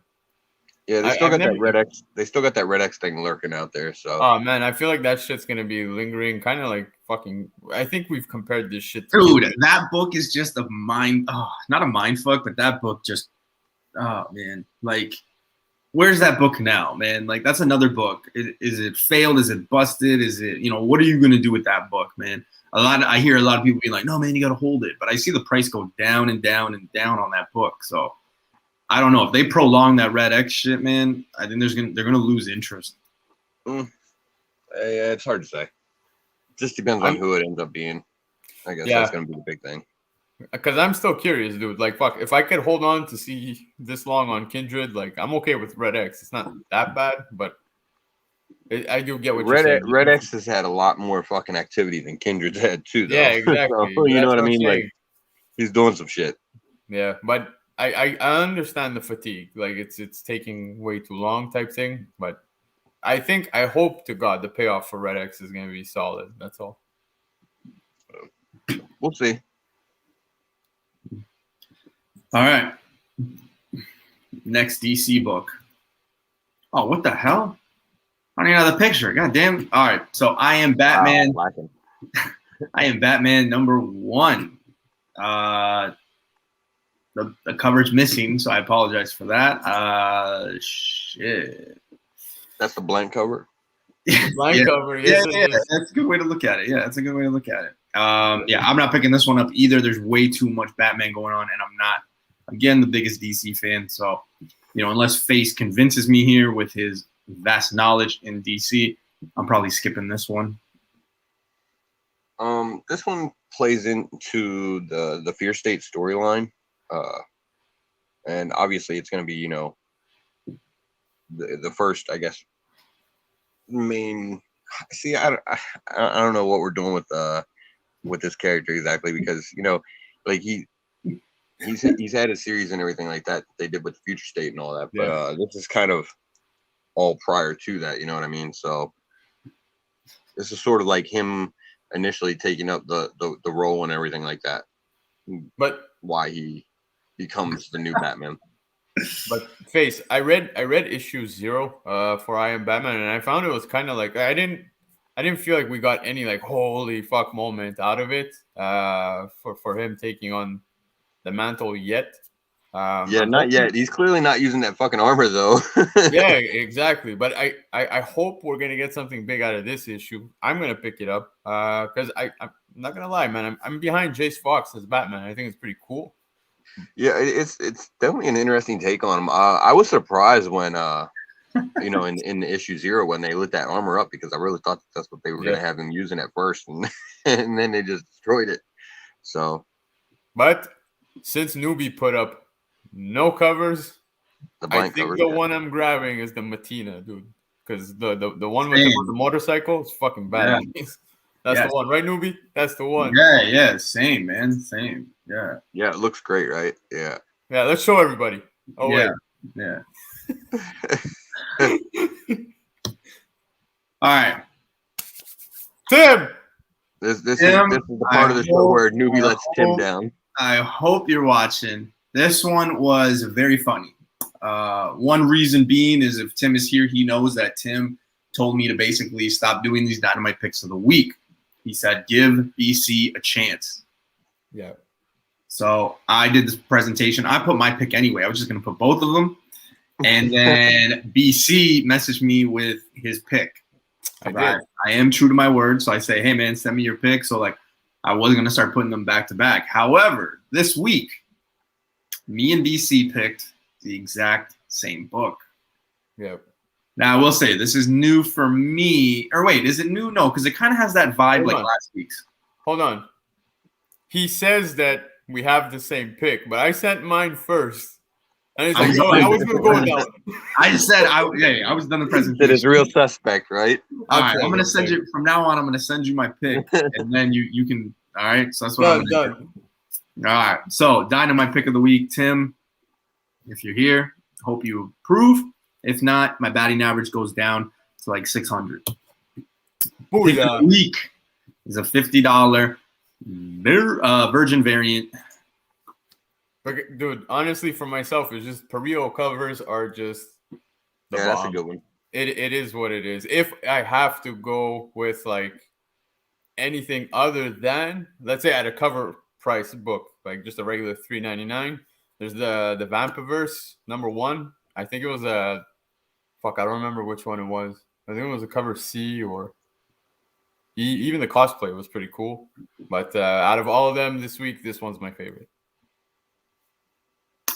yeah, they still got that red X. They still got that red X thing lurking out there. So, oh man, I feel like that shit's gonna be lingering, kind of like fucking. I think we've compared this shit to dude. That book is just a mind. Oh, not a mind fuck, but that book just. Oh man, like, where's that book now, man? Like, that's another book. Is it failed? Is it busted? Is it what are you gonna do with that book, man? I hear a lot of people being like, no, man, you gotta hold it. But I see the price go down and down and down on that book, so. I don't know if they prolong that red X shit, man. I think they're gonna lose interest. Yeah, it's hard to say. It just depends on who it ends up being. I guess that's gonna be the big thing. Because I'm still curious, dude. Like, fuck, if I could hold on to see this long on Kindred, like, I'm okay with Red X. It's not that bad, but I do get what you're saying. Red X has had a lot more fucking activity than Kindred's had too, though. Yeah, exactly. So, you know what I mean? Like, he's doing some shit. Yeah, but I understand the fatigue. Like, it's taking way too long type thing. But I hope to God the payoff for Red X is going to be solid. That's all. We'll see. All right. Next DC book. Oh, what the hell? I don't even have the picture. God damn. All right. So I Am Batman. I Am Batman number 1. The cover's missing, so I apologize for that. Shit. That's the blank cover? Blank cover, yes. Yeah, that's a good way to look at it. Yeah, that's a good way to look at it. Yeah, I'm not picking this one up either. There's way too much Batman going on, and I'm not, again, the biggest DC fan. So, unless Face convinces me here with his vast knowledge in DC, I'm probably skipping this one. This one plays into the Fear State storyline. And obviously it's going to be, the first, I guess, main. See, I don't know what we're doing with this character exactly because like he's had a series and everything like that they did with Future State and all that, but this is kind of all prior to that. You know what I mean? So this is sort of like him initially taking up the role and everything like that. But why he becomes the new Batman. But Face, I read issue 0 for I Am Batman, and I found it was kind of like I didn't feel like we got any like holy fuck moment out of it for him taking on the mantle yet. Not yet. He's clearly not using that fucking armor though. Yeah, exactly. But I hope we're gonna get something big out of this issue. I'm gonna pick it up because I'm not gonna lie, man. I'm behind Jace Fox as Batman. I think it's pretty cool. Yeah, it's definitely an interesting take on him. I was surprised when in issue 0 when they lit that armor up because I really thought that's what they were gonna have him using at first, and and then they just destroyed it. So, but since Newbie put up no covers, I think the one I'm grabbing is the Matina, dude. because the one with the motorcycle is fucking bad. Yeah. That's the one, right, Newbie? That's the one. Yeah, same, man, same. Yeah. Yeah, it looks great, right? Yeah. Yeah, let's show everybody. Oh yeah. wait. Yeah. All right. Tim. This is the part of the show where Newbie lets Tim down. I hope you're watching. This one was very funny. One reason being is if Tim is here, he knows that Tim told me to basically stop doing these dynamite picks of the week. He said, give BC a chance. Yeah. So I did this presentation. I put my pick anyway. I was just going to put both of them. And then BC messaged me with his pick. I am true to my word. So I say, hey, man, send me your pick. So, like, I was going to start putting them back to back. However, this week, me and BC picked the exact same book. Yep. Now, I will say this is new for me. Or wait, is it new? No, because it kind of has that vibe like last week's. Hold on. He says that we have the same pick, but I sent mine first. And he's like, I was going to go with that one. I said, I was done the presentation. It is real suspect, right? All right, I'm going to send you, from now on, I'm going to send you my pick. And then you can, all right? So that's what I'm going to do. All right, so dynamite pick of the week. Tim, if you're here, hope you approve. If not, my batting average goes down to like 600. Pick of the week is a $50 Virgin variant. But dude, honestly, for myself, it's just Parillo covers are just the bomb. That's a good one. It is what it is. If I have to go with like anything other than, let's say, at a cover price book, like just a regular $3.99, there's the Vampiverse #1. I think it was a I don't remember which one it was. I think it was a cover C or E. Even the cosplay was pretty cool. But out of all of them this week, this one's my favorite.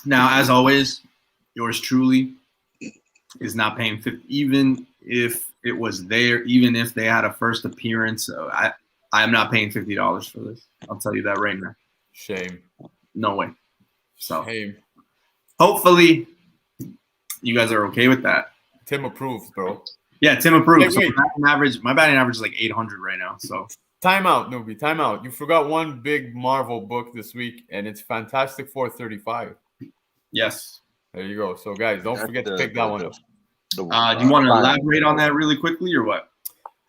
Now, as always, yours truly is not paying 50, even if it was there, even if they had a first appearance. I am not paying $50 for this. I'll tell you that right now. Shame. No way. So shame. Hopefully you guys are okay with that. Tim approves, bro. Yeah, Tim approves. Wait. So my batting average is like 800 right now. So time out, Newbie. Time out. You forgot one big Marvel book this week, and it's Fantastic Four 35. Yes. There you go. So, guys, don't forget to pick that one up. Do you want to elaborate on that really quickly or what?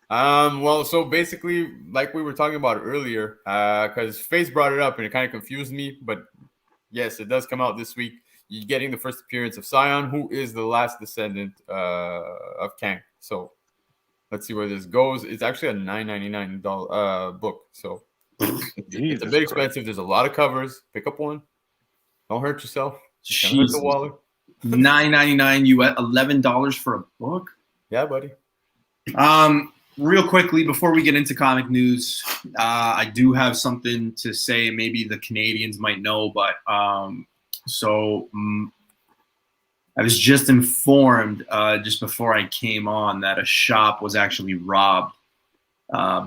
Well, so basically, like we were talking about earlier, because Face brought it up and it kind of confused me. But yes, it does come out this week. You're getting the first appearance of Scion, who is the last descendant of Kang. So let's see where this goes. It's actually a $9.99 book. So it's a bit expensive. There's a lot of covers. Pick up one. Don't hurt yourself. Don't hurt the wallet. $9.99 US, $11 for a book. Yeah, buddy. Real quickly before we get into comic news, I do have something to say. Maybe the Canadians might know, but I was just informed just before I came on that a shop was actually robbed,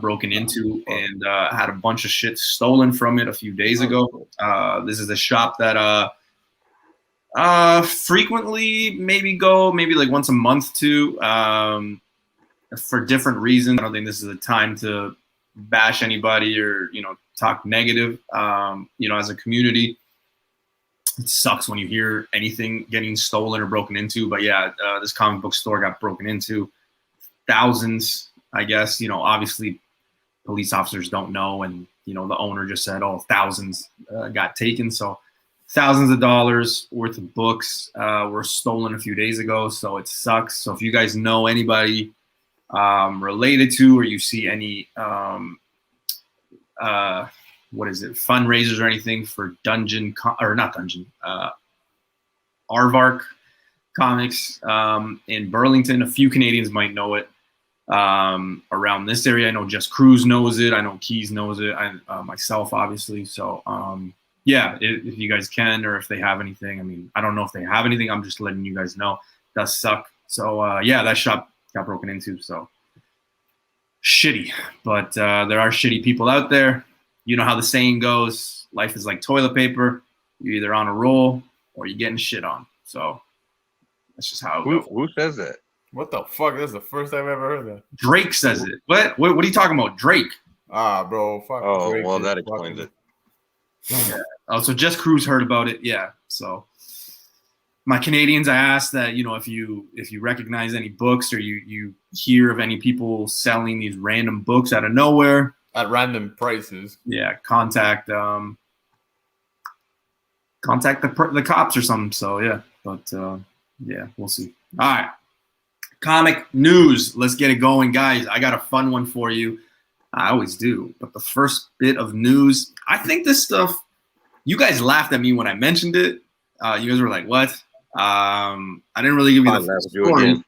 broken into, and had a bunch of shit stolen from it a few days ago. This is a shop that frequently maybe like once a month to for different reasons. I don't think this is a time to bash anybody or talk negative. As a community, it sucks when you hear anything getting stolen or broken into. But yeah, this comic book store got broken into. Thousands, I guess. Obviously, police officers don't know, and the owner just said, "Oh, thousands got taken." So thousands of dollars worth of books were stolen a few days ago. So it sucks. So if you guys know anybody related to, or you see any fundraisers or anything for Aardvark Comics in Burlington, a few Canadians might know it. Around this area, I know Just Cruz knows it. I know Keys knows it. Myself, obviously. So yeah, if you guys can, or if they have anything. I mean, I don't know if they have anything. I'm just letting you guys know. It does suck. So yeah, that shop got broken into. So shitty, but there are shitty people out there. You know how the saying goes: life is like toilet paper. You're either on a roll or you're getting shit on. So that's just how it goes. Who says that? What the fuck? That's the first I've ever heard that. Drake says it. What are you talking about? Drake. Ah, bro. Fuck. Oh, Drake well, is that explains fucking- it. Yeah. Oh, so Just Cruz heard about it. Yeah. So my Canadians, I asked that, if you recognize any books or you hear of any people selling these random books out of nowhere At random prices. yeah, contact the cops or something. So yeah, but yeah, we'll see. All right, comic news. Let's get it going, guys. I got a fun one for you. I always do. But the first bit of news, I think this stuff. You guys laughed at me when I mentioned it. You guys were like, "What?" I didn't really give you the full story,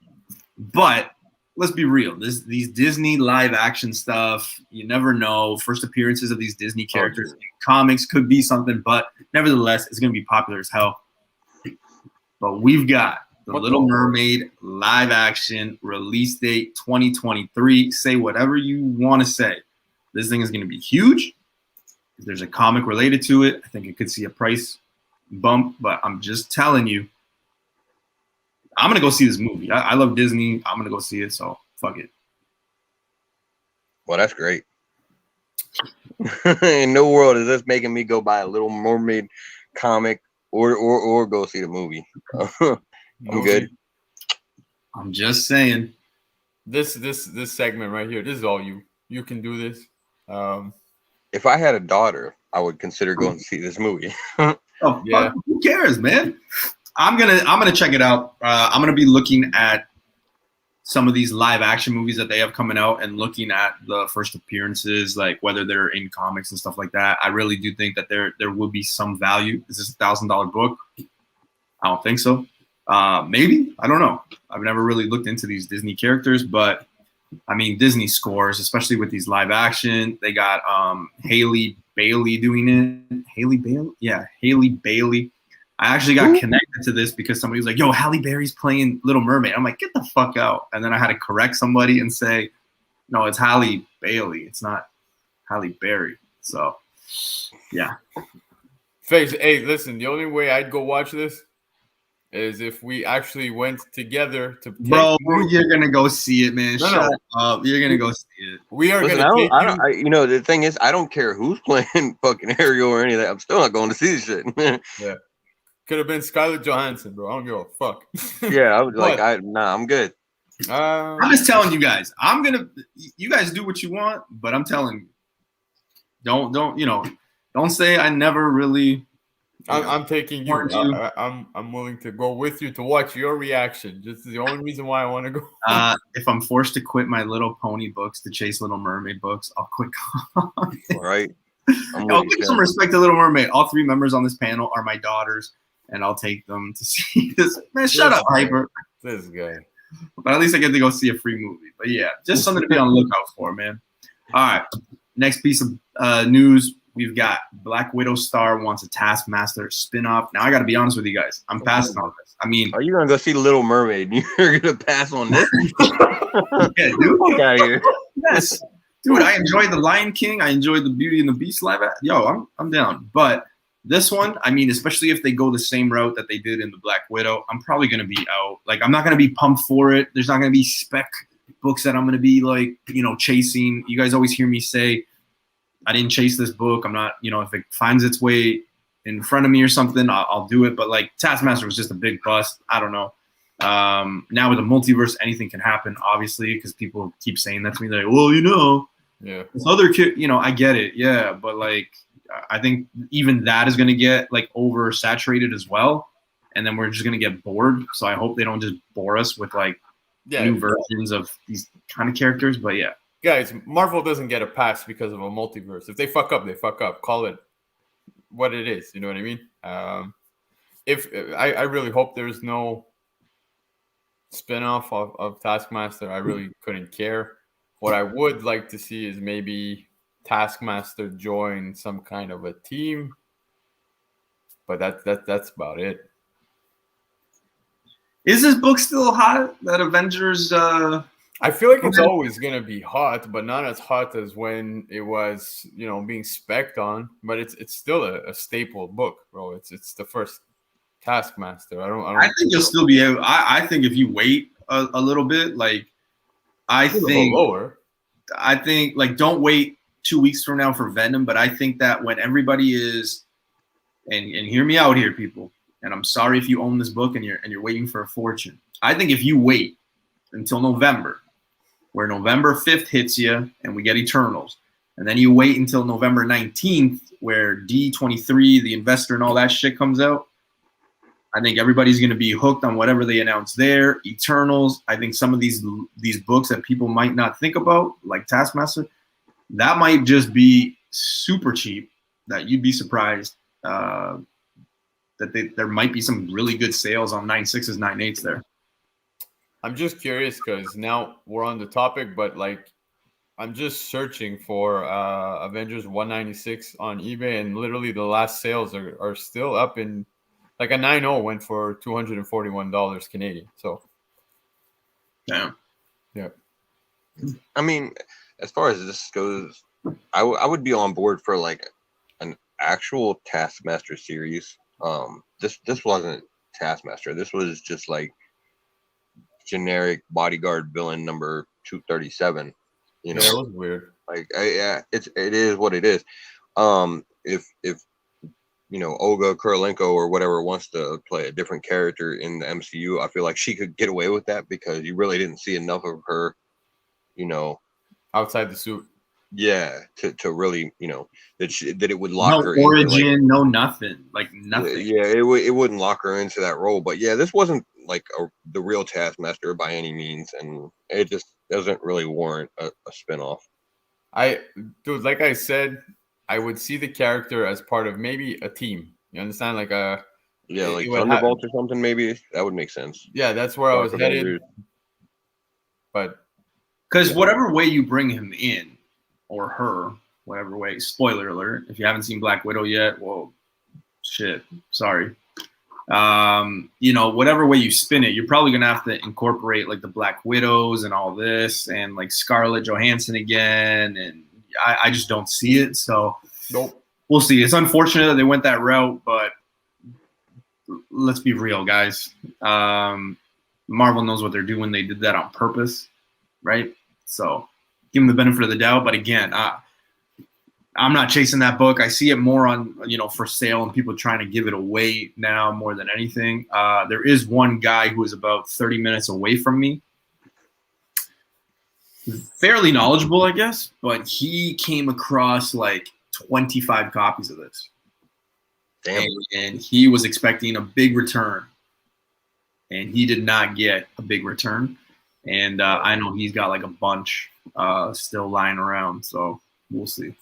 but let's be real. These Disney live action stuff, you never know. First appearances of these Disney characters in comics could be something, but nevertheless, it's going to be popular as hell. But we've got the Little Mermaid live action release date 2023. Say whatever you want to say. This thing is going to be huge. If there's a comic related to it, I think it could see a price bump, but I'm just telling you, I'm going to go see this movie. I love Disney. I'm going to go see it, so fuck it. Well, that's great. In no world is this making me go buy a Little Mermaid comic or go see the movie. I'm good. I'm just saying. This segment right here, this is all you. You can do this. If I had a daughter, I would consider going to see this movie. Oh, yeah. Who cares, man? I'm gonna check it out. I'm gonna be looking at some of these live action movies that they have coming out and looking at the first appearances, like whether they're in comics and stuff like that. I really do think that there will be some value. Is this $1,000 book? I don't think so. Maybe, I don't know. I've never really looked into these Disney characters, but I mean, Disney scores, especially with these live action. They got Haley Bailey doing it. Haley Bailey? Yeah, Haley Bailey. I actually got connected to this because somebody was like, yo, Halle Berry's playing Little Mermaid. I'm like, get the fuck out. And then I had to correct somebody and say, no, it's Halle Bailey. It's not Halle Berry. So, yeah. Face, hey, listen, the only way I'd go watch this is if we actually went together to. Bro, you're gonna go see it, man. Shut up. You're gonna go see it. We are gonna take you. You know, the thing is, I don't care who's playing fucking Ariel or any of that. I'm still not going to see this shit. Yeah, could have been Scarlett Johansson, bro. I don't give a fuck. Yeah, I was like, I'm good. I'm just telling you guys. You guys do what you want, but I'm telling you, don't say I never really. I'm taking you. I'm willing to go with you to watch your reaction. Just the only reason why I want to go. If I'm forced to quit my Little Pony books to chase Little Mermaid books, I'll quit. Right. I'll give some respect to Little Mermaid. All three members on this panel are my daughters, and I'll take them to see this. Man, shut up, Hyper. This guy. But at least I get to go see a free movie. But yeah, just something to be on the lookout for, man. All right. Next piece of news. We've got Black Widow star wants a Taskmaster spinoff. Now I got to be honest with you guys. I'm passing on this. I mean, are you gonna go see Little Mermaid? You're gonna pass on this? Yeah, dude. Get out of here. Yes, dude. I enjoyed the Lion King. I enjoyed the Beauty and the Beast live. Yo, I'm down. But this one, I mean, especially if they go the same route that they did in the Black Widow, I'm probably gonna be out. Like, I'm not gonna be pumped for it. There's not gonna be spec books that I'm gonna be like, chasing. You guys always hear me say, I didn't chase this book. I'm not, if it finds its way in front of me or something, I'll do it. But like Taskmaster was just a big bust. I don't know. Now with the multiverse, anything can happen, obviously, because people keep saying that to me. They're like, well, yeah, this other kid, I get it. Yeah. But like, I think even that is going to get like oversaturated as well. And then we're just going to get bored. So I hope they don't just bore us with like new versions of these kind of characters. But yeah. Guys, Marvel doesn't get a pass because of a multiverse. If they fuck up, they fuck up. Call it what it is. You know what I mean? If I really hope there's no spinoff of Taskmaster. I really couldn't care. What I would like to see is maybe Taskmaster join some kind of a team, but that's about it. Is this book still hot? That Avengers? I feel like it's always gonna be hot, but not as hot as when it was, being spec'd on. But it's still a staple book, bro. It's the first Taskmaster. I think you'll still be able. I think if you wait a little bit. Like I A little think lower. like don't wait 2 weeks from now for Venom, but I think that when everybody is and hear me out here, people, and I'm sorry if you own this book and you're waiting for a fortune. I think if you wait until November, where November 5th hits you and we get Eternals, and then you wait until November 19th where D23, the investor and all that shit comes out, I think everybody's going to be hooked on whatever they announce there. Eternals, I think some of these books that people might not think about, like Taskmaster, that might just be super cheap, that you'd be surprised that there might be some really good sales on 9.6s, 9.8s there. I'm just curious because now we're on the topic, but like I'm just searching for Avengers 196 on eBay, and literally the last sales are still up in like a 9.0 went for $241 Canadian. So Damn. yeah. I mean, as far as this goes, I would be on board for like an actual Taskmaster series. This wasn't Taskmaster. This was just like generic bodyguard villain number 237. You know, Yeah, it was weird. like it is what it is. If you know, Olga Kurilenko or whatever wants to play a different character in the MCU, I feel like she could get away with that because you really didn't see enough of her, you know, Outside the suit. yeah, to really, you know, that it would lock her No origin, into, like, no nothing, like nothing. yeah, it wouldn't lock her into that role. But yeah, this wasn't like the real Taskmaster by any means, and it just doesn't really warrant a spinoff. Dude, like I said, I would see the character as part of maybe a team. You understand? Like Yeah, like it would Thunderbolts or something, maybe that would make sense. yeah, that's where I was headed. But Because whatever way you bring him in, or her, whatever way, spoiler alert, if you haven't seen Black Widow yet, well, shit, sorry. You know, whatever way you spin it, you're probably gonna have to incorporate like the Black Widows and all this, and like Scarlett Johansson again, and I just don't see it. So nope. We'll see. It's unfortunate that they went that route, but let's be real, guys. Marvel knows what they're doing. They did that on purpose, right? So give them the benefit of the doubt. But again, I'm not chasing that book. I see it more on, you know, for sale and people trying to give it away now more than anything. There is one guy who is about 30 minutes away from me, fairly knowledgeable, I guess, but he came across like 25 copies of this. Damn. And he was expecting a big return, and he did not get a big return. And I know he's got like a bunch still lying around, so we'll see.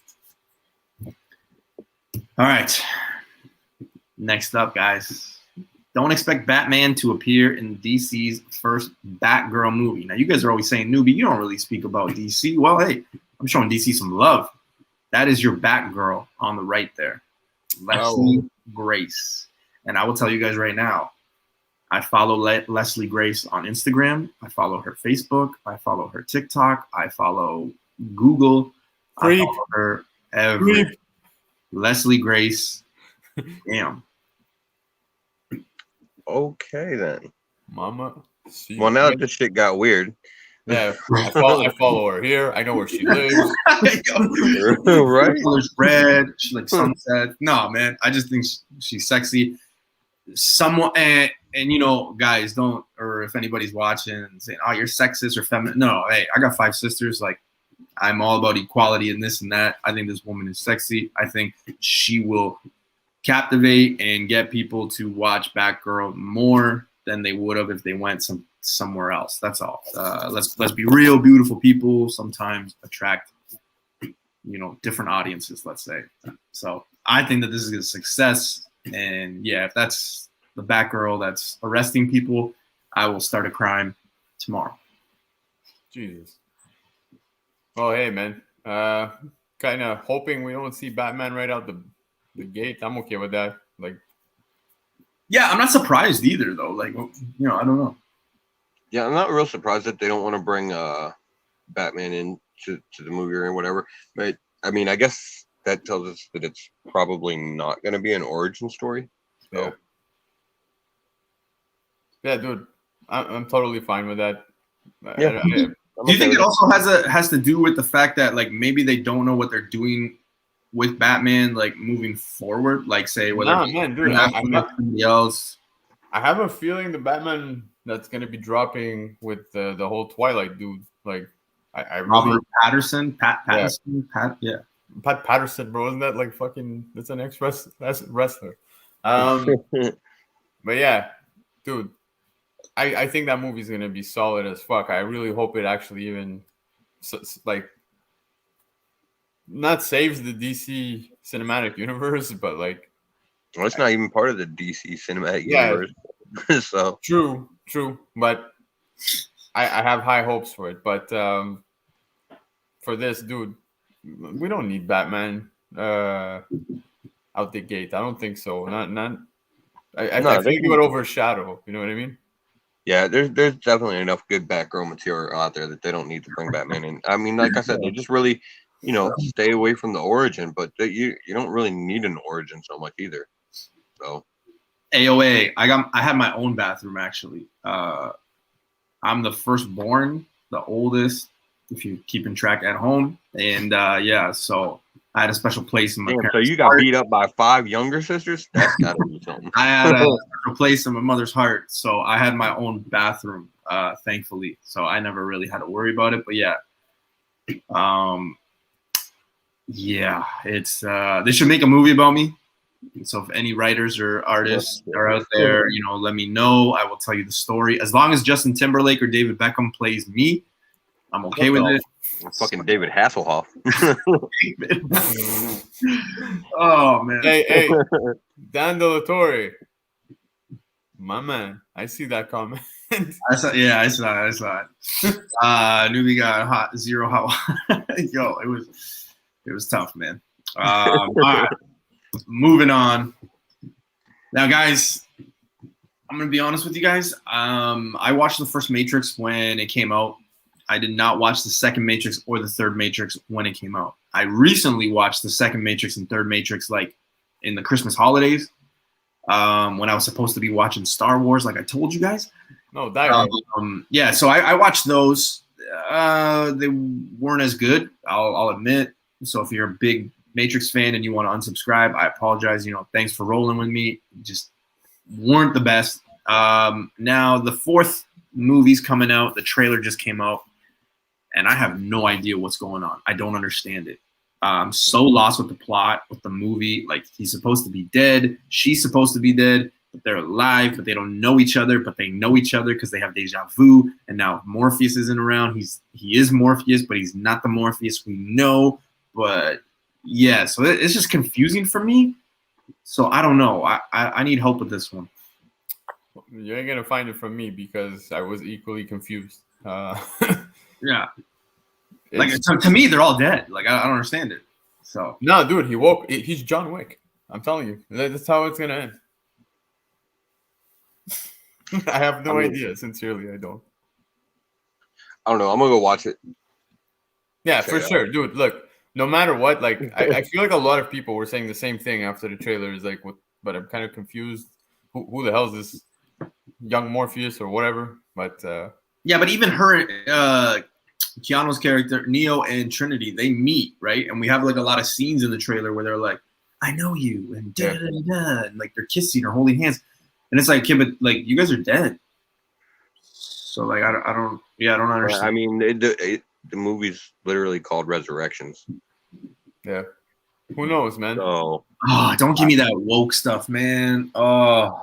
All right. Next up, guys. Don't expect Batman to appear in DC's first Batgirl movie. Now, you guys are always saying, Newbie, you don't really speak about DC. Well, hey, I'm showing DC some love. That is your Batgirl on the right there. Leslie Grace. And I will tell you guys right now, I follow Leslie Grace on Instagram. I follow her Facebook. I follow her TikTok. I follow Google. I follow her every. Leslie Grace. Damn. Okay then. Mama. Well, now that this shit got weird. Yeah, I follow her here. I know where she lives. Right? Color's red. She like sunset. No, man. I just think she's sexy. Someone and you know, guys, don't, or if anybody's watching and saying, "Oh, you're sexist or feminine," no. Hey, I got 5 sisters. Like, I'm all about equality and this and that. I think this woman is sexy. I think she will captivate and get people to watch Batgirl more than they would have if they went somewhere else. That's all. Let's be real. Beautiful people sometimes attract, you know, different audiences, let's say. So I think that this is a success. And yeah, if that's the Batgirl that's arresting people, I will start a crime tomorrow. Jesus. Oh, hey, man. Kind of hoping we don't see Batman right out the gate. I'm okay with that. Like, yeah, I'm not surprised either, though. Like, you know, I don't know. Yeah, I'm not real surprised that they don't want to bring Batman in to the movie or whatever. But I mean, I guess that tells us that it's probably not going to be an origin story. So. Yeah, dude. I'm totally fine with that. Yeah. Do you think it also has to do with the fact that like maybe they don't know what they're doing with Batman, like moving forward, like say whether Nah, man, dude, somebody else. I have a feeling the Batman that's gonna be dropping with the whole Twilight dude, like I really Robert Patterson, Pattinson, yeah. Pat Patterson, bro, isn't that like fucking? That's an wrestler. But yeah, dude, I think that movie's gonna be solid as fuck. I really hope it actually even like not saves the DC cinematic universe, but like well, it's not even part of the DC cinematic yeah, universe. So true, but I have high hopes for it. But for this, dude, we don't need Batman out the gate. I don't think so. Not. I think it would overshadow. You know what I mean? Yeah, there's definitely enough good Batgirl material out there that they don't need to bring Batman in. I mean, like I said, they just really, stay away from the origin, but you don't really need an origin so much either. So AOA, I had my own bathroom actually. I'm the firstborn, the oldest, if you're keeping track at home, and yeah, so I had a special place in my parents' so you got beat up by 5 younger sisters? That's gotta be something. I had a special place in my mother's heart, so I had my own bathroom, thankfully. So I never really had to worry about it. But yeah, yeah, it's they should make a movie about me. So if any writers or artists are out there, let me know. I will tell you the story. As long as Justin Timberlake or David Beckham plays me, I'm okay with it. Fucking David Hasselhoff. Oh man. Hey, Dan De La Torre, my man. I see that comment. I saw it. Newbie got hot 0 hot. Yo, it was tough, man. All right. Moving on. Now, guys, I'm gonna be honest with you guys. I watched the first Matrix when it came out. I did not watch the second Matrix or the third Matrix when it came out. I recently watched the second Matrix and third Matrix like in the Christmas holidays when I was supposed to be watching Star Wars, like I told you guys. No, that yeah, so I watched those. They weren't as good, I'll admit. So if you're a big Matrix fan and you want to unsubscribe, I apologize. Thanks for rolling with me. Just weren't the best. Now the fourth movie's coming out. The trailer just came out, and I have no idea what's going on. I don't understand it. I'm so lost with the plot, with the movie. Like, he's supposed to be dead. She's supposed to be dead, but they're alive, but they don't know each other, but they know each other because they have deja vu. And now Morpheus isn't around. He is Morpheus, but he's not the Morpheus we know. But yeah, so it's just confusing for me. So I don't know. I need help with this one. You ain't gonna find it from me because I was equally confused. Yeah. Like, to me, they're all dead. Like, I don't understand it. So no, dude, he woke. He's John Wick. I'm telling you, that's how it's gonna end. I have no idea. Sincerely, I don't. I don't know. I'm gonna go watch it. Yeah, for sure, dude. Look, no matter what, like I feel like a lot of people were saying the same thing after the trailer. Is like, what? But I'm kind of confused. Who the hell is this young Morpheus or whatever? But yeah, but even her, Keanu's character, Neo and Trinity, they meet, right? And we have like a lot of scenes in the trailer where they're like, "I know you," and da da da, and like they're kissing or holding hands, and it's like, "Okay, but like you guys are dead." So like I don't understand. I mean, the movie's literally called Resurrections. Yeah, who knows, man? So, don't give me that woke stuff, man. Oh,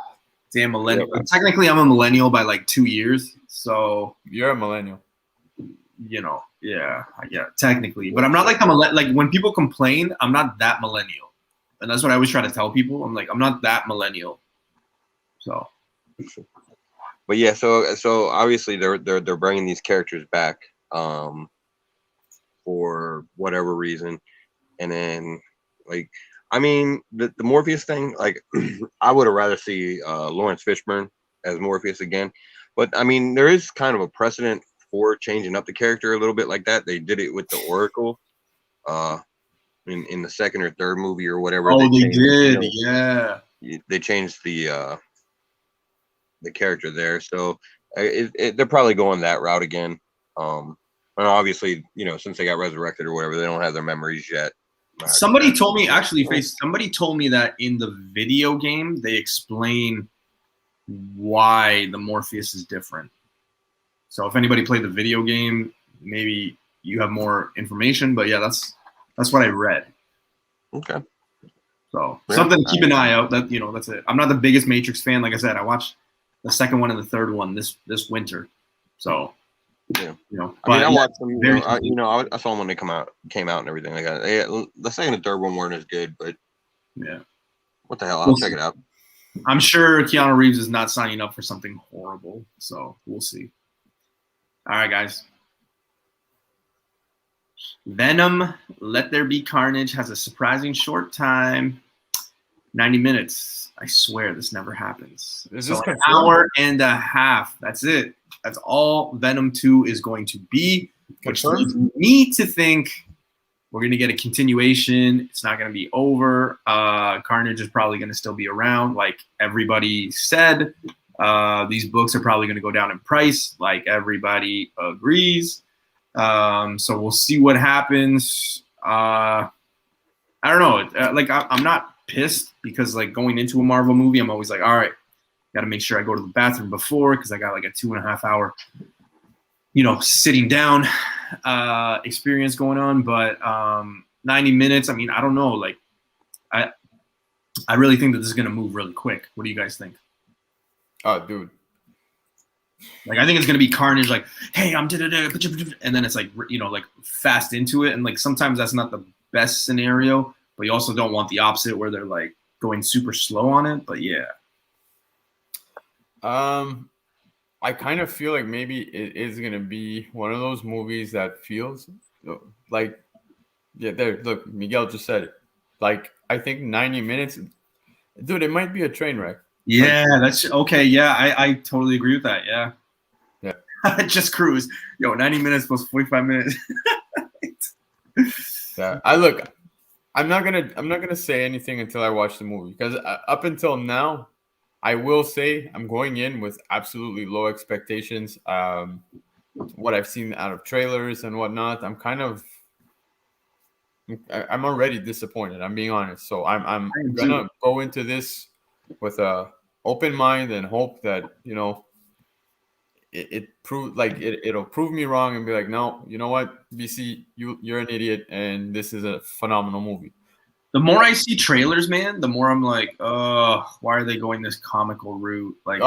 damn millennial. Yeah. Technically, I'm a millennial by like 2 years, so you're a millennial. Yeah, technically, but I'm not like like when people complain, I'm not that millennial, and that's what I always try to tell people. I'm like, I'm not that millennial. So, but yeah, so obviously they're bringing these characters back, for whatever reason, and then like, I mean, the Morpheus thing, like, I would have rather see Lawrence Fishburne as Morpheus again, but I mean, there is kind of a precedent for changing up the character a little bit like that. They did it with the Oracle, in the second or third movie or whatever. Oh, they did, yeah. They changed the character there. So They're probably going that route again. And obviously, since they got resurrected or whatever, they don't have their memories yet. Somebody told me, actually, Face, somebody told me that in the video game, they explain why the Morpheus is different. So if anybody played the video game, maybe you have more information. But yeah, that's what I read. Okay. So something to keep an eye out. That that's it. I'm not the biggest Matrix fan. Like I said, I watched the second one and the third one this winter. So yeah, But I watched them. I saw them when they came out and everything like that. The second and third one weren't as good, but yeah, what the hell? I'll check it out. I'm sure Keanu Reeves is not signing up for something horrible. So we'll see. All right, guys. Venom, Let There Be Carnage has a surprising short time. 90 minutes. I swear this never happens. So an hour and a half. That's it. That's all Venom 2 is going to be. Which leads me to think we're going to get a continuation. It's not going to be over. Carnage is probably going to still be around. Like everybody said, these books are probably going to go down in price. Like everybody agrees. So we'll see what happens. I don't know. I'm not pissed because like going into a Marvel movie, I'm always like, all right, got to make sure I go to the bathroom before because I got like a 2.5 hour, sitting down experience going on. But 90 minutes, I mean, I don't know. Like, I really think that this is going to move really quick. What do you guys think? Oh, dude. Like, I think it's going to be Carnage, like, hey, I'm da-da-da, and then it's like, like fast into it. And like, sometimes that's not the best scenario, but you also don't want the opposite where they're like going super slow on it. But yeah. I kind of feel like maybe it is going to be one of those movies that feels like, yeah, there, look, Miguel just said it. Like, I think 90 minutes, dude, it might be a train wreck. Yeah, that's okay. Yeah, I totally agree with that. Yeah. Yeah. Just cruise. 90 minutes plus 45 minutes. Yeah. I'm not gonna say anything until I watch the movie because up until now, I will say I'm going in with absolutely low expectations. What I've seen out of trailers and whatnot, I'm already disappointed. I'm being honest. So I'm gonna go into this with a open mind and hope that it'll prove me wrong and be like, no, you know what, BC, you're an idiot and this is a phenomenal movie. The more I see trailers, man, the more I'm like, why are they going this comical route? Like,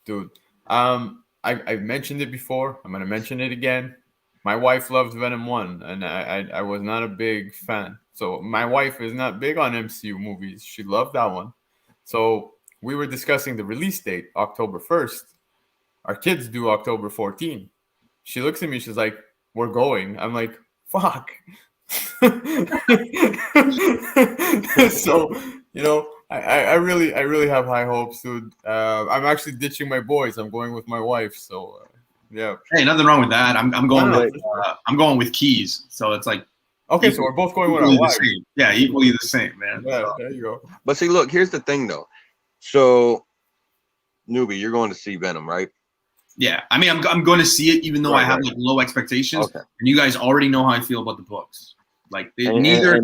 dude. I've mentioned it before. I'm gonna mention it again. My wife loved Venom 1, and I was not a big fan. So my wife is not big on MCU movies. She loved that one. So we were discussing the release date, October 1st. Our kids do October 14th. She looks at me, she's like, we're going. I'm like, fuck. So, I really have high hopes, dude. I'm actually ditching my boys. I'm going with my wife. So, yeah. Hey, nothing wrong with that. I'm going with Keys. So it's like, okay, so we're both going with our wives. Yeah, equally the same, man. Yeah, so. there you go. But see, look, here's the thing, though. So, Newbie, you're going to see Venom, right? Yeah, I mean, I'm going to see it, even though I have like low expectations. Okay. And you guys already know how I feel about the books. Like neither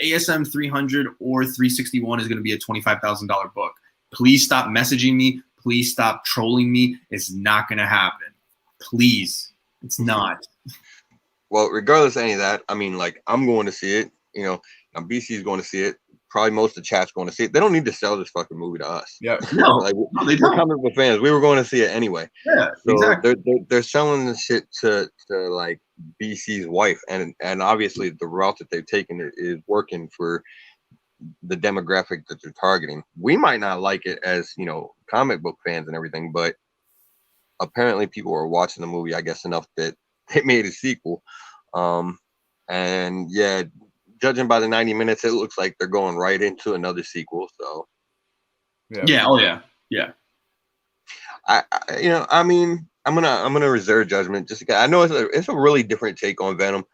ASM 300 or 361 is going to be a $25,000 book. Please stop messaging me. Please stop trolling me. It's not going to happen. Please, it's not. Well, regardless of any of that, I mean, like, I'm going to see it. BC is going to see it. Probably most of the chat's going to see it. They don't need to sell this fucking movie to us. Yeah, no, we're comic book fans. We were going to see it anyway. Yeah, so exactly. They're selling the shit to like BC's wife, and obviously the route that they've taken is working for the demographic that they're targeting. We might not like it as comic book fans and everything, but apparently people are watching the movie, I guess, enough that they made a sequel. And yeah. Judging by the 90 minutes, it looks like they're going right into another sequel. So, yeah, oh yeah. I mean, I'm gonna reserve judgment. Just I know it's a really different take on Venom.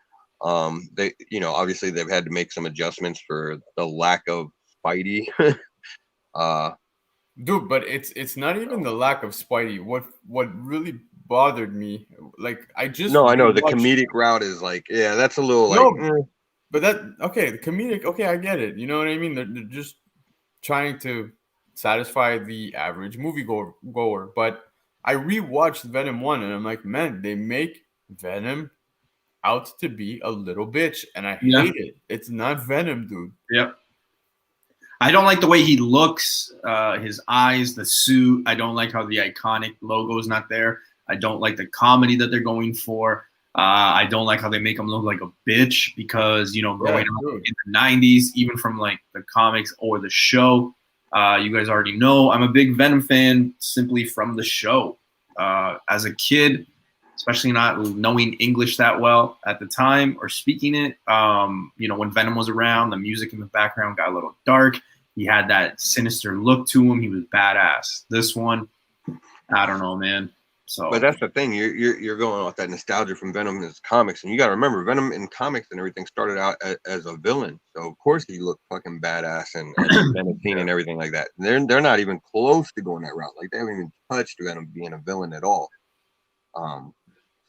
They, obviously they've had to make some adjustments for the lack of Spidey. Dude, but it's not even the lack of Spidey. What really bothered me, like I just No, I know the rewatched. comedic route is like, yeah, that's a little like, No, but that okay, the comedic. Okay, I get it. You know what I mean? They're just trying to satisfy the average goer. But I rewatched Venom 1 and I'm like, man, they make Venom out to be a little bitch. And I Yeah. hate it. It's not Venom, dude. Yep. I don't like the way he looks, his eyes, the suit. I don't like how the iconic logo is not there. I don't like the comedy that they're going for. I don't like how they make him look like a bitch because, growing up Dude. in the 90s, even from like the comics or the show, you guys already know I'm a big Venom fan simply from the show. As a kid, especially not knowing English that well at the time or speaking it, when Venom was around, the music in the background got a little dark. He had that sinister look to him. He was badass. This one, I don't know, man. So, but that's the thing. You're going off that nostalgia from Venom in his comics, and you got to remember Venom in comics and everything started out as a villain. So of course he looked fucking badass and menacing and everything like that. They're not even close to going that route. Like they haven't even touched Venom being a villain at all.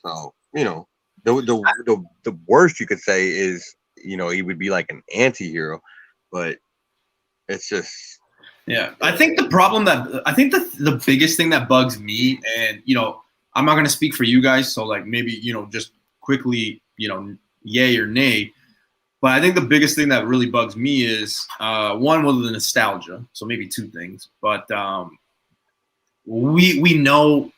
So the worst you could say is he would be like an anti-hero, but it's just yeah, I think the biggest thing that bugs me, and I'm not gonna speak for you guys, so like maybe just quickly yay or nay, but I think the biggest thing that really bugs me is one was the nostalgia, so maybe two things, but we know,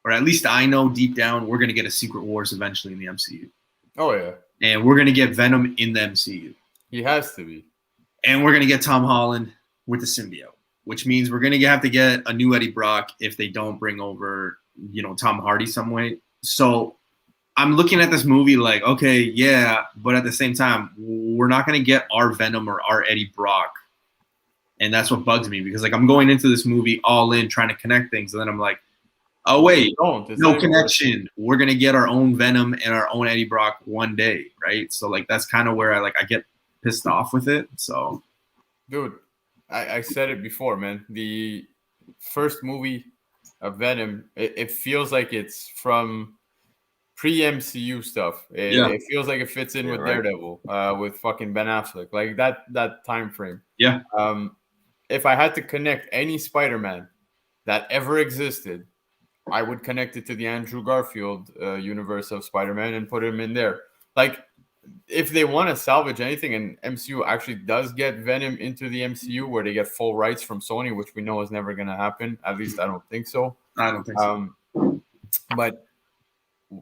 or at least I know deep down, we're gonna get a Secret Wars eventually in the MCU. Oh yeah, and we're gonna get Venom in the MCU. He has to be, and we're gonna get Tom Holland with the symbiote, which means we're gonna have to get a new Eddie Brock if they don't bring over, Tom Hardy some way. So I'm looking at this movie like, okay, yeah, but at the same time, we're not gonna get our Venom or our Eddie Brock, and that's what bugs me because like I'm going into this movie all in trying to connect things, and then I'm like, oh wait, no connection. We're gonna get our own Venom and our own Eddie Brock one day, right? So like that's kind of where I get pissed off with it. So, dude. I said it before, man. The first movie of Venom, it feels like it's from pre-MCU stuff. It feels like it fits in with Daredevil, with fucking Ben Affleck, like that time frame. Yeah. If I had to connect any Spider-Man that ever existed, I would connect it to the Andrew Garfield universe of Spider-Man and put him in there. Like, if they want to salvage anything, and MCU actually does get Venom into the MCU where they get full rights from Sony, which we know is never going to happen. At least I don't think so. I don't think so. But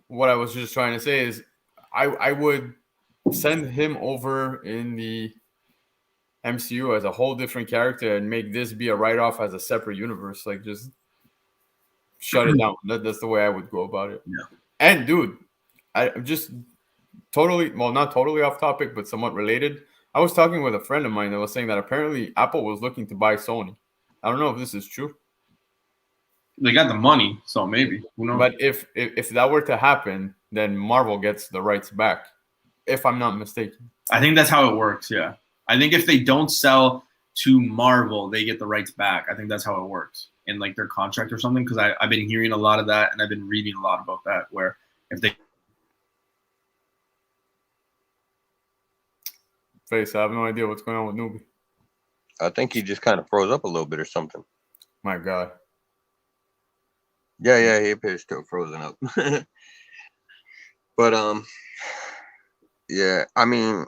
what I was just trying to say is I would send him over in the MCU as a whole different character and make this be a write-off as a separate universe. Like, just shut it down. That's the way I would go about it. Yeah. And, dude, I'm just... not totally off topic, but somewhat related. I was talking with a friend of mine that was saying that apparently Apple was looking to buy Sony. I don't know if this is true. They got the money, so maybe. Who knows? But if that were to happen, then Marvel gets the rights back, if I'm not mistaken. I think that's how it works, yeah. I think if they don't sell to Marvel, they get the rights back. I think that's how it works in like their contract or something, because I've been hearing a lot of that, and I've been reading a lot about that, where if they... Face, I have no idea what's going on with Newbie. I think he just kind of froze up a little bit or something. My God. Yeah, he appears to have frozen up. But yeah, I mean,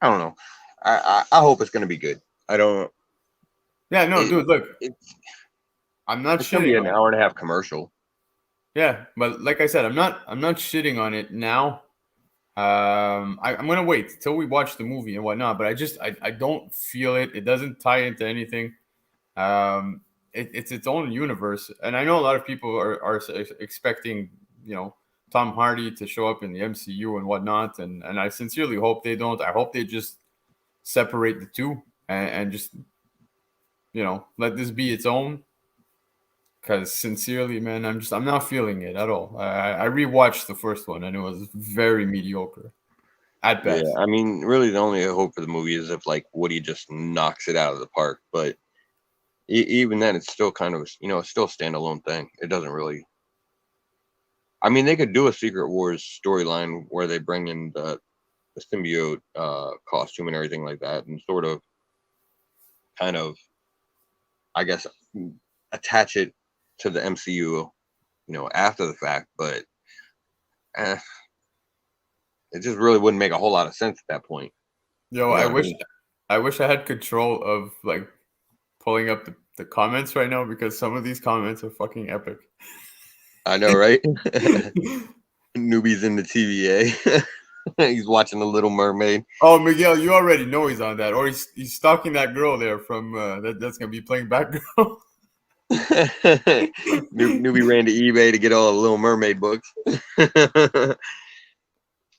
I don't know. I hope it's gonna be good. I don't. Yeah, no, dude, look, I'm not it's gonna be an hour and a half commercial. Yeah, but like I said, I'm not shitting on it now. I'm gonna wait till we watch the movie and whatnot, but I don't feel it. It doesn't tie into anything. It's its own universe, and I know a lot of people are expecting Tom Hardy to show up in the MCU and whatnot, and I sincerely hope they don't. I hope they just separate the two and just let this be its own. Because sincerely, man, I'm not feeling it at all. I rewatched the first one and it was very mediocre at best. Yeah, I mean, really, the only hope for the movie is if like Woody just knocks it out of the park. But even then, it's still kind of, it's still a standalone thing. It doesn't really. I mean, they could do a Secret Wars storyline where they bring in the symbiote costume and everything like that, and sort of, kind of, I guess, attach it to the MCU, after the fact. But it just really wouldn't make a whole lot of sense at that point. Yo, I wish I had control of like pulling up the comments right now, because some of these comments are fucking epic. I know, right? Newbie's in the TVA. He's watching The Little Mermaid. Oh, Miguel, you already know he's on that, or he's stalking that girl there from that's gonna be playing Batgirl. Newbie ran to eBay to get all the Little Mermaid books.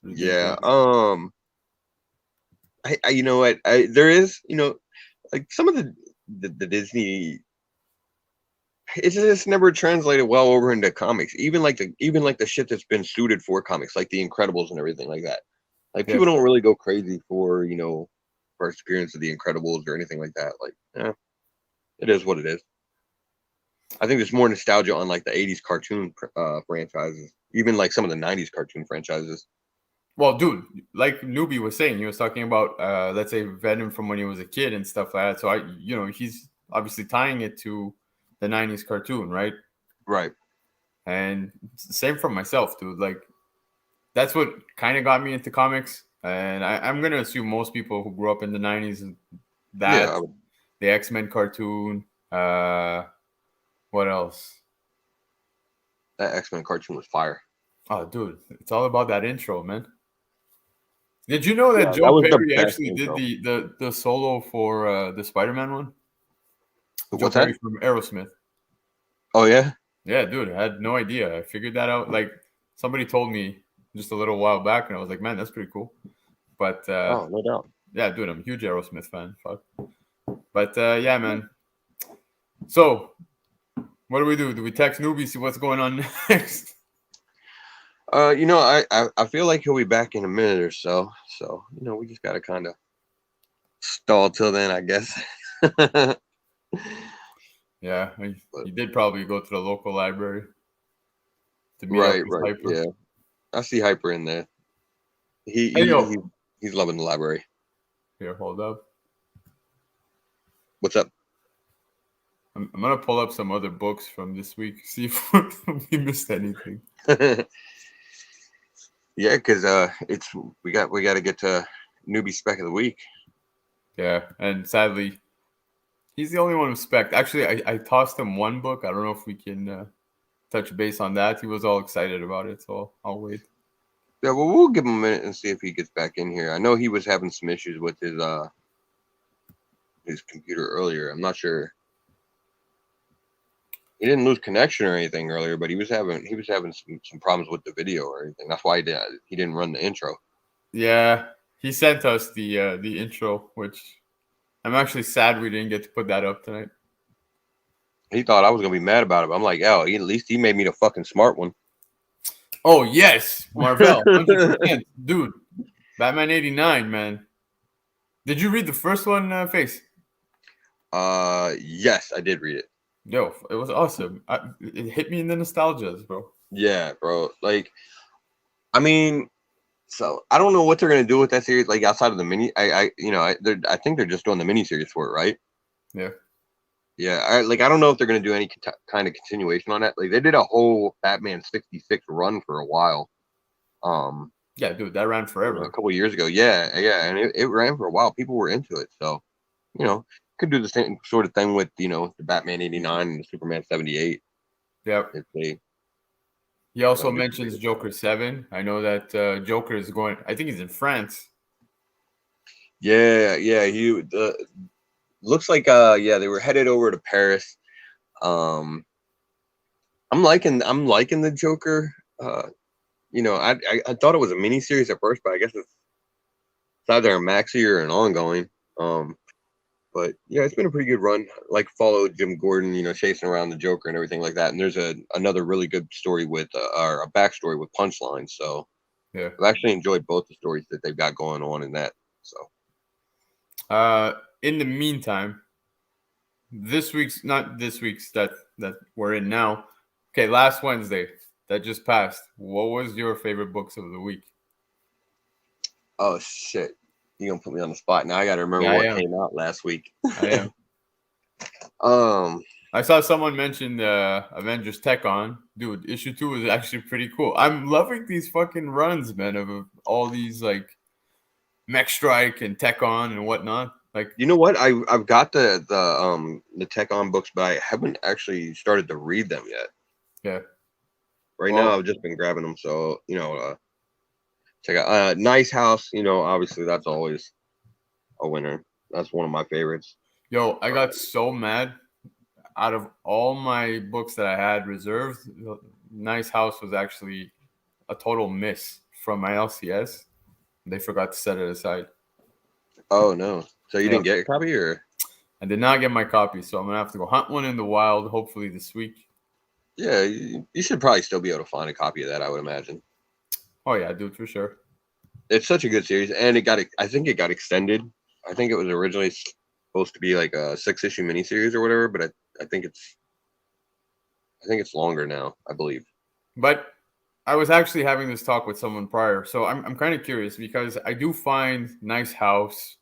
Yeah. You know what? There is, like some of the Disney. It's just never translated well over into comics. Even like the shit that's been suited for comics, like the Incredibles and everything like that. Like people don't really go crazy for first appearance of the Incredibles or anything like that. Like, it is what it is. I think there's more nostalgia on like the '80s cartoon franchises, even like some of the '90s cartoon franchises. Well, dude, like Newbie was saying, he was talking about let's say Venom from when he was a kid and stuff like that. So he's obviously tying it to the '90s cartoon, right? Right. And same for myself, dude. Like that's what kind of got me into comics. And I'm gonna assume most people who grew up in the '90s, the X-Men cartoon. What else? That X-Men cartoon was fire. Oh, dude, it's all about that intro, man. Did you know that Joe Perry actually did the solo for the Spider-Man one? What's Joe Perry that? from Aerosmith. Oh yeah? Yeah, dude, I had no idea. I figured that out. Like somebody told me just a little while back, and I was like, man, that's pretty cool. But oh, no doubt. Yeah, dude, I'm a huge Aerosmith fan. Fuck. But yeah, man. So what do we do? Do we text Newbie, see what's going on next? I feel like he'll be back in a minute or so. So, we just gotta kind of stall till then, I guess. Yeah, he did probably go to the local library to meet right, up with Hyper. Yeah. I see Hyper in there. He's loving the library. Here, hold up. What's up? I'm gonna pull up some other books from this week, see if we missed anything. Yeah, because we got to get to Newbie spec of the week. Yeah, and sadly, he's the only one who spec'd. Actually, I tossed him one book. I don't know if we can touch base on that. He was all excited about it, so I'll wait. Yeah, well, we'll give him a minute and see if he gets back in here. I know he was having some issues with his computer earlier. I'm not sure. He didn't lose connection or anything earlier, but he was having some problems with the video or anything. That's why he didn't run the intro. Yeah, he sent us the intro, which I'm actually sad we didn't get to put that up tonight. He thought I was gonna be mad about it. But I'm like, at least he made me the fucking smart one. Oh yes, Marvel, 100%. Dude. Batman '89, man. Did you read the first one, Face? Yes, I did read it. Yo, it was awesome. It hit me in the nostalgias, bro. Yeah, bro. Like, I mean, so I don't know what they're gonna do with that series. Like outside of the mini, I think they're just doing the mini series for it, right? Yeah. Yeah, I don't know if they're gonna do any kind of continuation on that. Like they did a whole Batman '66 run for a while. Yeah, dude, that ran forever. A couple of years ago. Yeah, and it ran for a while. People were into it, so could do the same sort of thing with the Batman '89 and the Superman '78. Yep. He also mentions Joker 7. I know that Joker is going. I think he's in France. Yeah. He looks like they were headed over to Paris. I'm liking the Joker. I thought it was a mini series at first, but I guess it's either a maxi or an ongoing. But yeah, it's been a pretty good run. Like followed Jim Gordon, chasing around the Joker and everything like that. And there's another really good story with or a backstory with Punchline. So yeah, I've actually enjoyed both the stories that they've got going on in that. So in the meantime, not this week's that we're in now. Okay, last Wednesday that just passed. What was your favorite books of the week? Oh shit. You're gonna put me on the spot. Now I gotta remember Yeah, I what am. came out last week. I am. I saw someone mention Avengers Tech On. Dude, issue 2 is actually pretty cool. I'm loving these fucking runs, man, of all these like Mech Strike and Tech On and whatnot. Like, you know what? I've got the Tech On books, but I haven't actually started to read them yet. yeah. Right Well, now I've just been grabbing them, so check out Nice House, obviously that's always a winner. That's one of my favorites. yo, I got so mad. Out of all my books that I had reserved, Nice House was actually a total miss from my LCS. They forgot to set it aside. Oh no. So you Yeah. didn't get a copy, or? I did not get my copy, so I'm gonna have to go hunt one in the wild, hopefully this week. Yeah, you should probably still be able to find a copy of that, I would imagine. Oh yeah, dude, for sure. It's such a good series, and I think it got extended. I think it was originally supposed to be like a 6-issue miniseries or whatever, but I think it's longer now, I believe. But I was actually having this talk with someone prior, so I'm kind of curious because I do find Nice House.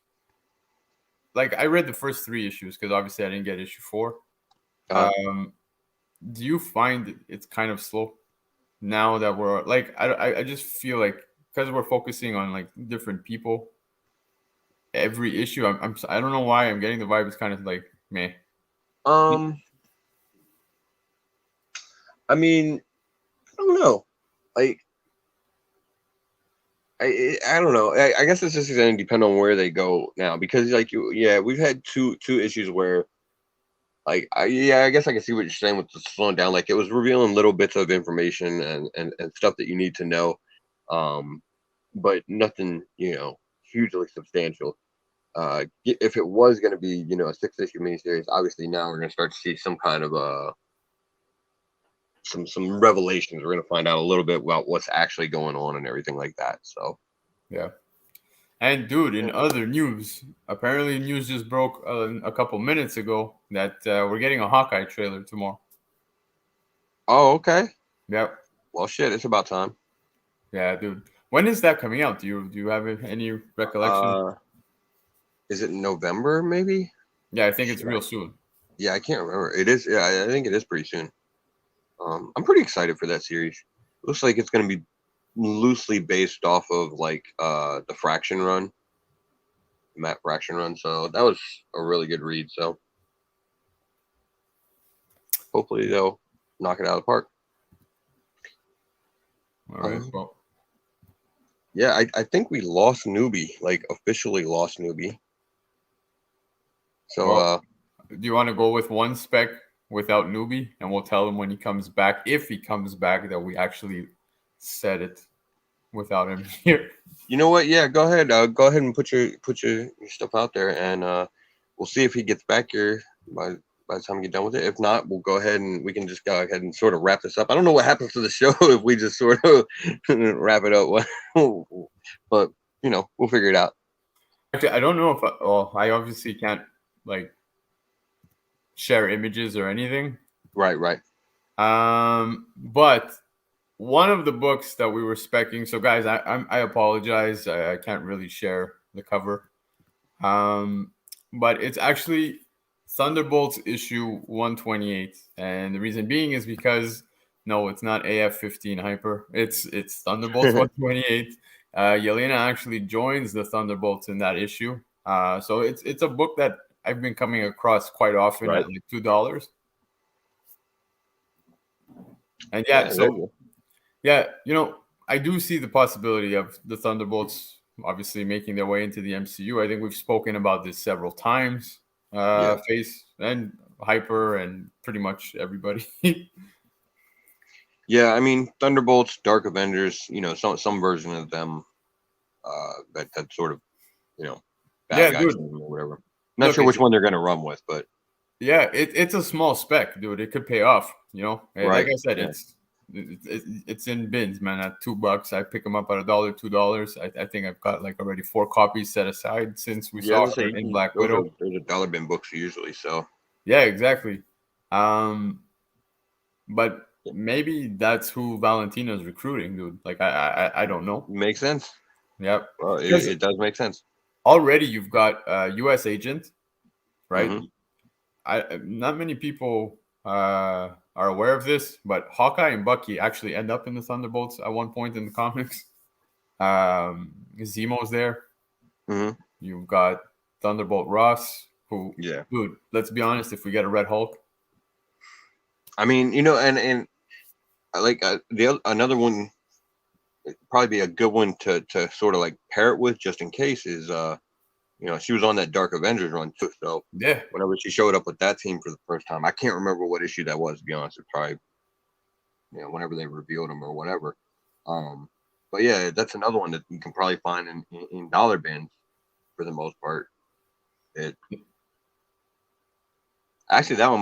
Like, I read the first 3 issues because obviously I didn't get issue 4. Do you find it's kind of slow now that we're like I just feel like because we're focusing on like different people every issue, I don't know why I'm getting the vibe it's kind of like meh. I mean, I don't know. Like, I don't know. I guess it's just going to depend on where they go now, because like we've had two issues where like I guess I can see what you're saying with the slowing down. Like, it was revealing little bits of information and stuff that you need to know, but nothing hugely substantial. If it was going to be a 6-issue miniseries, obviously now we're going to start to see some kind of some revelations. We're going to find out a little bit about what's actually going on and everything like that. So Yeah. And dude, in other news, apparently news just broke a couple minutes ago that we're getting a Hawkeye trailer tomorrow. Oh, okay. Yep. Well, shit, it's about time. Yeah, dude. When is that coming out? Do you have any recollection? Is it November, maybe? Yeah, I think it's real soon. Yeah, I can't remember. It is. Yeah, I think it is pretty soon. I'm pretty excited for that series. Looks like it's going to be loosely based off of like the Fraction run, Matt Fraction run. So that was a really good read. So hopefully they'll knock it out of the park. All right. Well, yeah, I think we lost Newbie, like officially lost Newbie. So do you want to go with one spec without Newbie, and we'll tell him when he comes back, if he comes back, that we actually said it without him here? You know what? Yeah, go ahead. Go ahead and put your stuff out there, and we'll see if he gets back here by the time we get done with it. If not, we'll go ahead and we can just go ahead and sort of wrap this up. I don't know what happens to the show if we just sort of wrap it up, but we'll figure it out. Actually, I don't know if I obviously can't like share images or anything. Right. But one of the books that we were speccing. So guys, I apologize. I can't really share the cover. But it's actually Thunderbolts issue 128, and the reason being is because no, it's not AF-15 Hyper. It's Thunderbolts 128. Yelena actually joins the Thunderbolts in that issue. So it's a book that I've been coming across quite often at like $2. And I do see the possibility of the Thunderbolts obviously making their way into the MCU. I think we've spoken about this several times. Face and Hyper and pretty much everybody. Yeah, I mean Thunderbolts, Dark Avengers, some version of them that sort of bad guys or whatever. Not sure which one they're gonna run with, but yeah, it's a small spec, dude. It could pay off, Right. Like I said, it's in bins, man, at $2. I pick them up at $1, $2. I think I've got like already 4 copies set aside since we saw her in Black Widow. Those are dollar bin books usually, so Yeah, exactly. But maybe that's who Valentina's recruiting, dude. Like I don't know. Makes sense. Yep. Well, Because it does make sense. already you've got a U.S. agent, right? Hmm. I not many people are aware of this, but Hawkeye and Bucky actually end up in the Thunderbolts at one point in the comics. Zemo's there. Hmm. You've got Thunderbolt Ross, who, Yeah. dude, let's be honest, if we get a Red Hulk, I mean, and like another one, probably be a good one to sort of like pair it with, just in case, is she was on that Dark Avengers run too. So yeah, whenever she showed up with that team for the first time, I can't remember what issue that was, to be honest. It probably, whenever they revealed them or whatever. Um, but yeah, that's another one that you can probably find in dollar bins for the most part. It actually, that one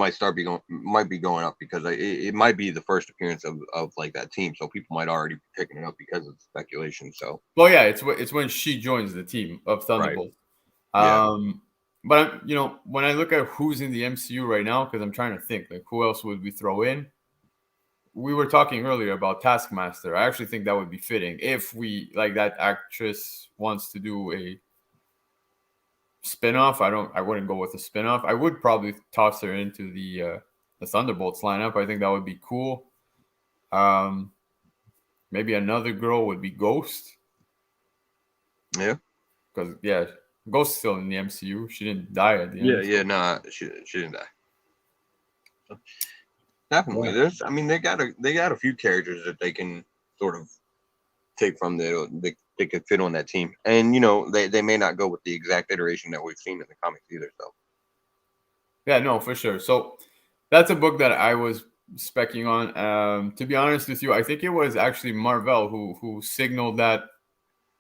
might be going up, because it might be the first appearance of like that team, so people might already be picking it up because of the speculation. So well, yeah, it's when she joins the team of right, Thunderbolt. yeah, But when I look at who's in the MCU right now, because I'm trying to think, like, who else would we throw in? We were talking earlier about Taskmaster. I actually think that would be fitting if we like that actress wants to do a spin-off. I wouldn't go with a spin-off. I would probably toss her into the Thunderbolts lineup. I think that would be cool. Um, maybe another girl would be Ghost, yeah, because yeah, Ghost's still in the MCU. She didn't die at the yeah, end. yeah. No, she didn't die. So, definitely, Yeah. I mean, they got a few characters that they can sort of take from they could fit on that team, and they may not go with the exact iteration that we've seen in the comics either. So Yeah, no, for sure. So that's a book that I was specking on. To be honest with you, I think it was actually Marvel who signaled that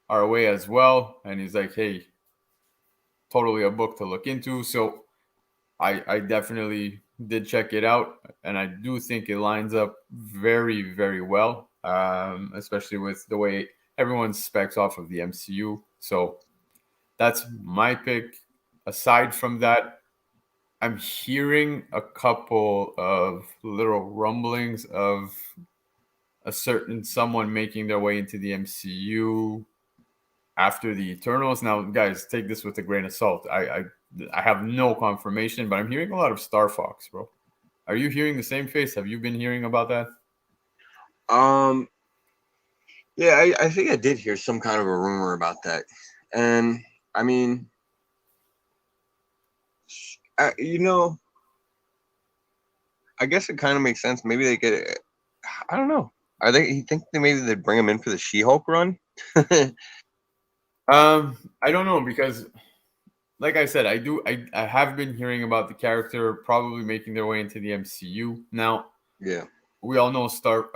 our way as well, and he's like, "Hey, totally a book to look into." So I definitely did check it out, and I do think it lines up very very well, especially with the way everyone specs off of the MCU. So that's my pick. Aside from that, I'm hearing a couple of little rumblings of a certain someone making their way into the MCU after the Eternals. Now, guys, take this with a grain of salt. I have no confirmation, but I'm hearing a lot of Star Fox, bro. Are you hearing the same face? Have you been hearing about that? um yeah, I think I did hear some kind of a rumor about that, and I mean, I, you know I guess it kind of makes sense. Maybe they could. I don't know. Are they? You think maybe they'd bring him in for the She-Hulk run? I don't know, because like I said, I have been hearing about the character probably making their way into the MCU. Now, Yeah. we all know Star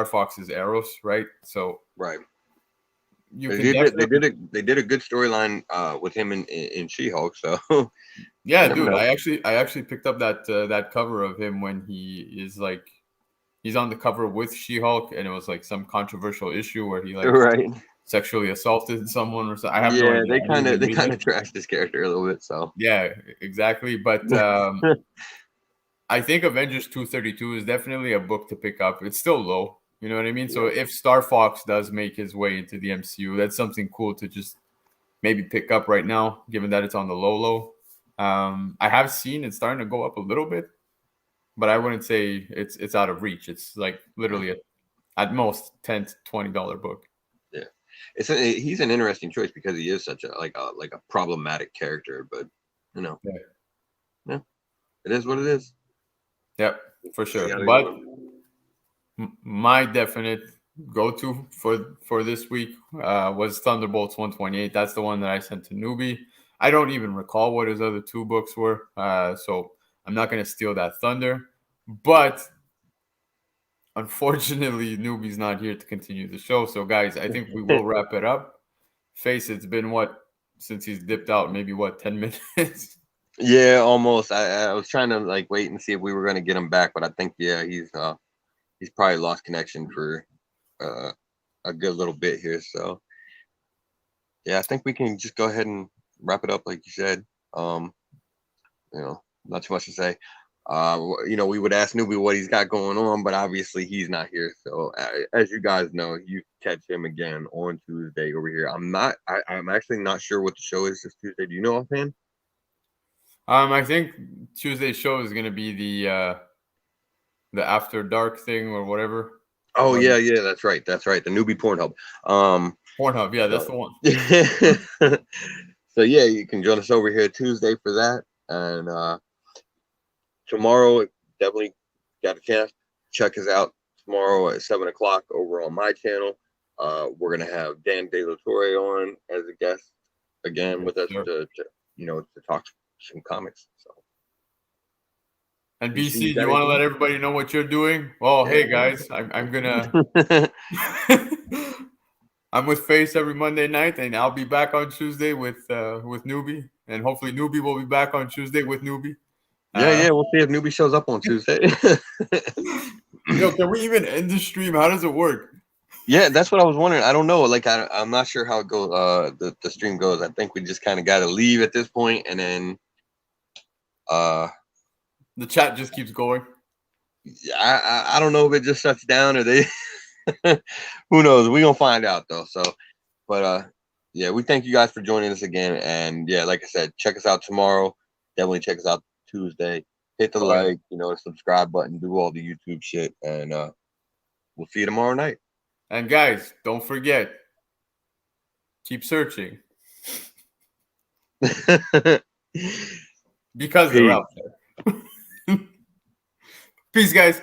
Fox's Arrows, right? So Right. you They can did. definitely, They did a good storyline with him in She-Hulk. So yeah, you never dude. know. I actually picked up that cover of him when he is like he's on the cover with She-Hulk, and it was like some controversial issue where he like Right. sexually assaulted someone or something. I have no Yeah. idea. I didn't even They read kind it. of trashed this character a little bit. So. Yeah, exactly. But I think Avengers 232 is definitely a book to pick up. It's still low. You know what I mean? So Yeah. if Star Fox does make his way into the MCU, that's something cool to just maybe pick up right now, given that it's on the low. I have seen it starting to go up a little bit, but I wouldn't say it's out of reach. It's like literally at most $10 to $20 book. Yeah. He's an interesting choice because he is such a problematic character, but you know, Yeah. yeah, it is what it is. Yep, for They sure. gotta go But with him. my definite go-to for this week was Thunderbolts 128. That's the one that I sent to Newbie. I don't even recall what his other two books were, so I'm not going to steal that thunder. But unfortunately, Newbie's not here to continue the show. So, guys, I think we will wrap it up. Face, it's been what since he's dipped out? Maybe what 10 minutes? Yeah, almost. I was trying to like wait and see if we were gonna get him back, but I think he's probably lost connection for uh a good little bit here. So yeah, I think we can just go ahead and wrap it up like you said. Um, not too much to say. We would ask Newbie what he's got going on, but obviously he's not here. So as you guys know, you catch him again on Tuesday over here. I'm actually not sure what the show is this Tuesday. Do you know offhand? I think Tuesday's show is gonna be the After Dark thing or whatever. Oh yeah, that's right. The Newbie Pornhub. Pornhub, yeah, that's the one. So yeah, you can join us over here Tuesday for that, and tomorrow definitely got a chance. Check us out tomorrow at 7:00 over on my channel. We're gonna have Dan De La Torre on as a guest again with us to talk some comics. So. And BC, do you want to let everybody know what you're doing? Well, hey guys, I'm gonna I'm with Face every Monday night, and I'll be back on Tuesday with Newbie, and hopefully Newbie will be back on Tuesday with Newbie. We'll see if Newbie shows up on Tuesday. Yo, can we even end the stream? How does it work? Yeah, that's what I was wondering. I don't know. Like, I'm not sure how it goes. The stream goes. I think we just kind of got to leave at this point, and then the chat just keeps going. I don't know if it just shuts down or they. Who knows? We're gonna find out though. So, but yeah, we thank you guys for joining us again. And yeah, like I said, check us out tomorrow. Definitely check us out Tuesday. Hit the like, subscribe button, do all the YouTube shit, and we'll see you tomorrow night. And guys, don't forget, keep searching. Because they're out there. Peace, guys.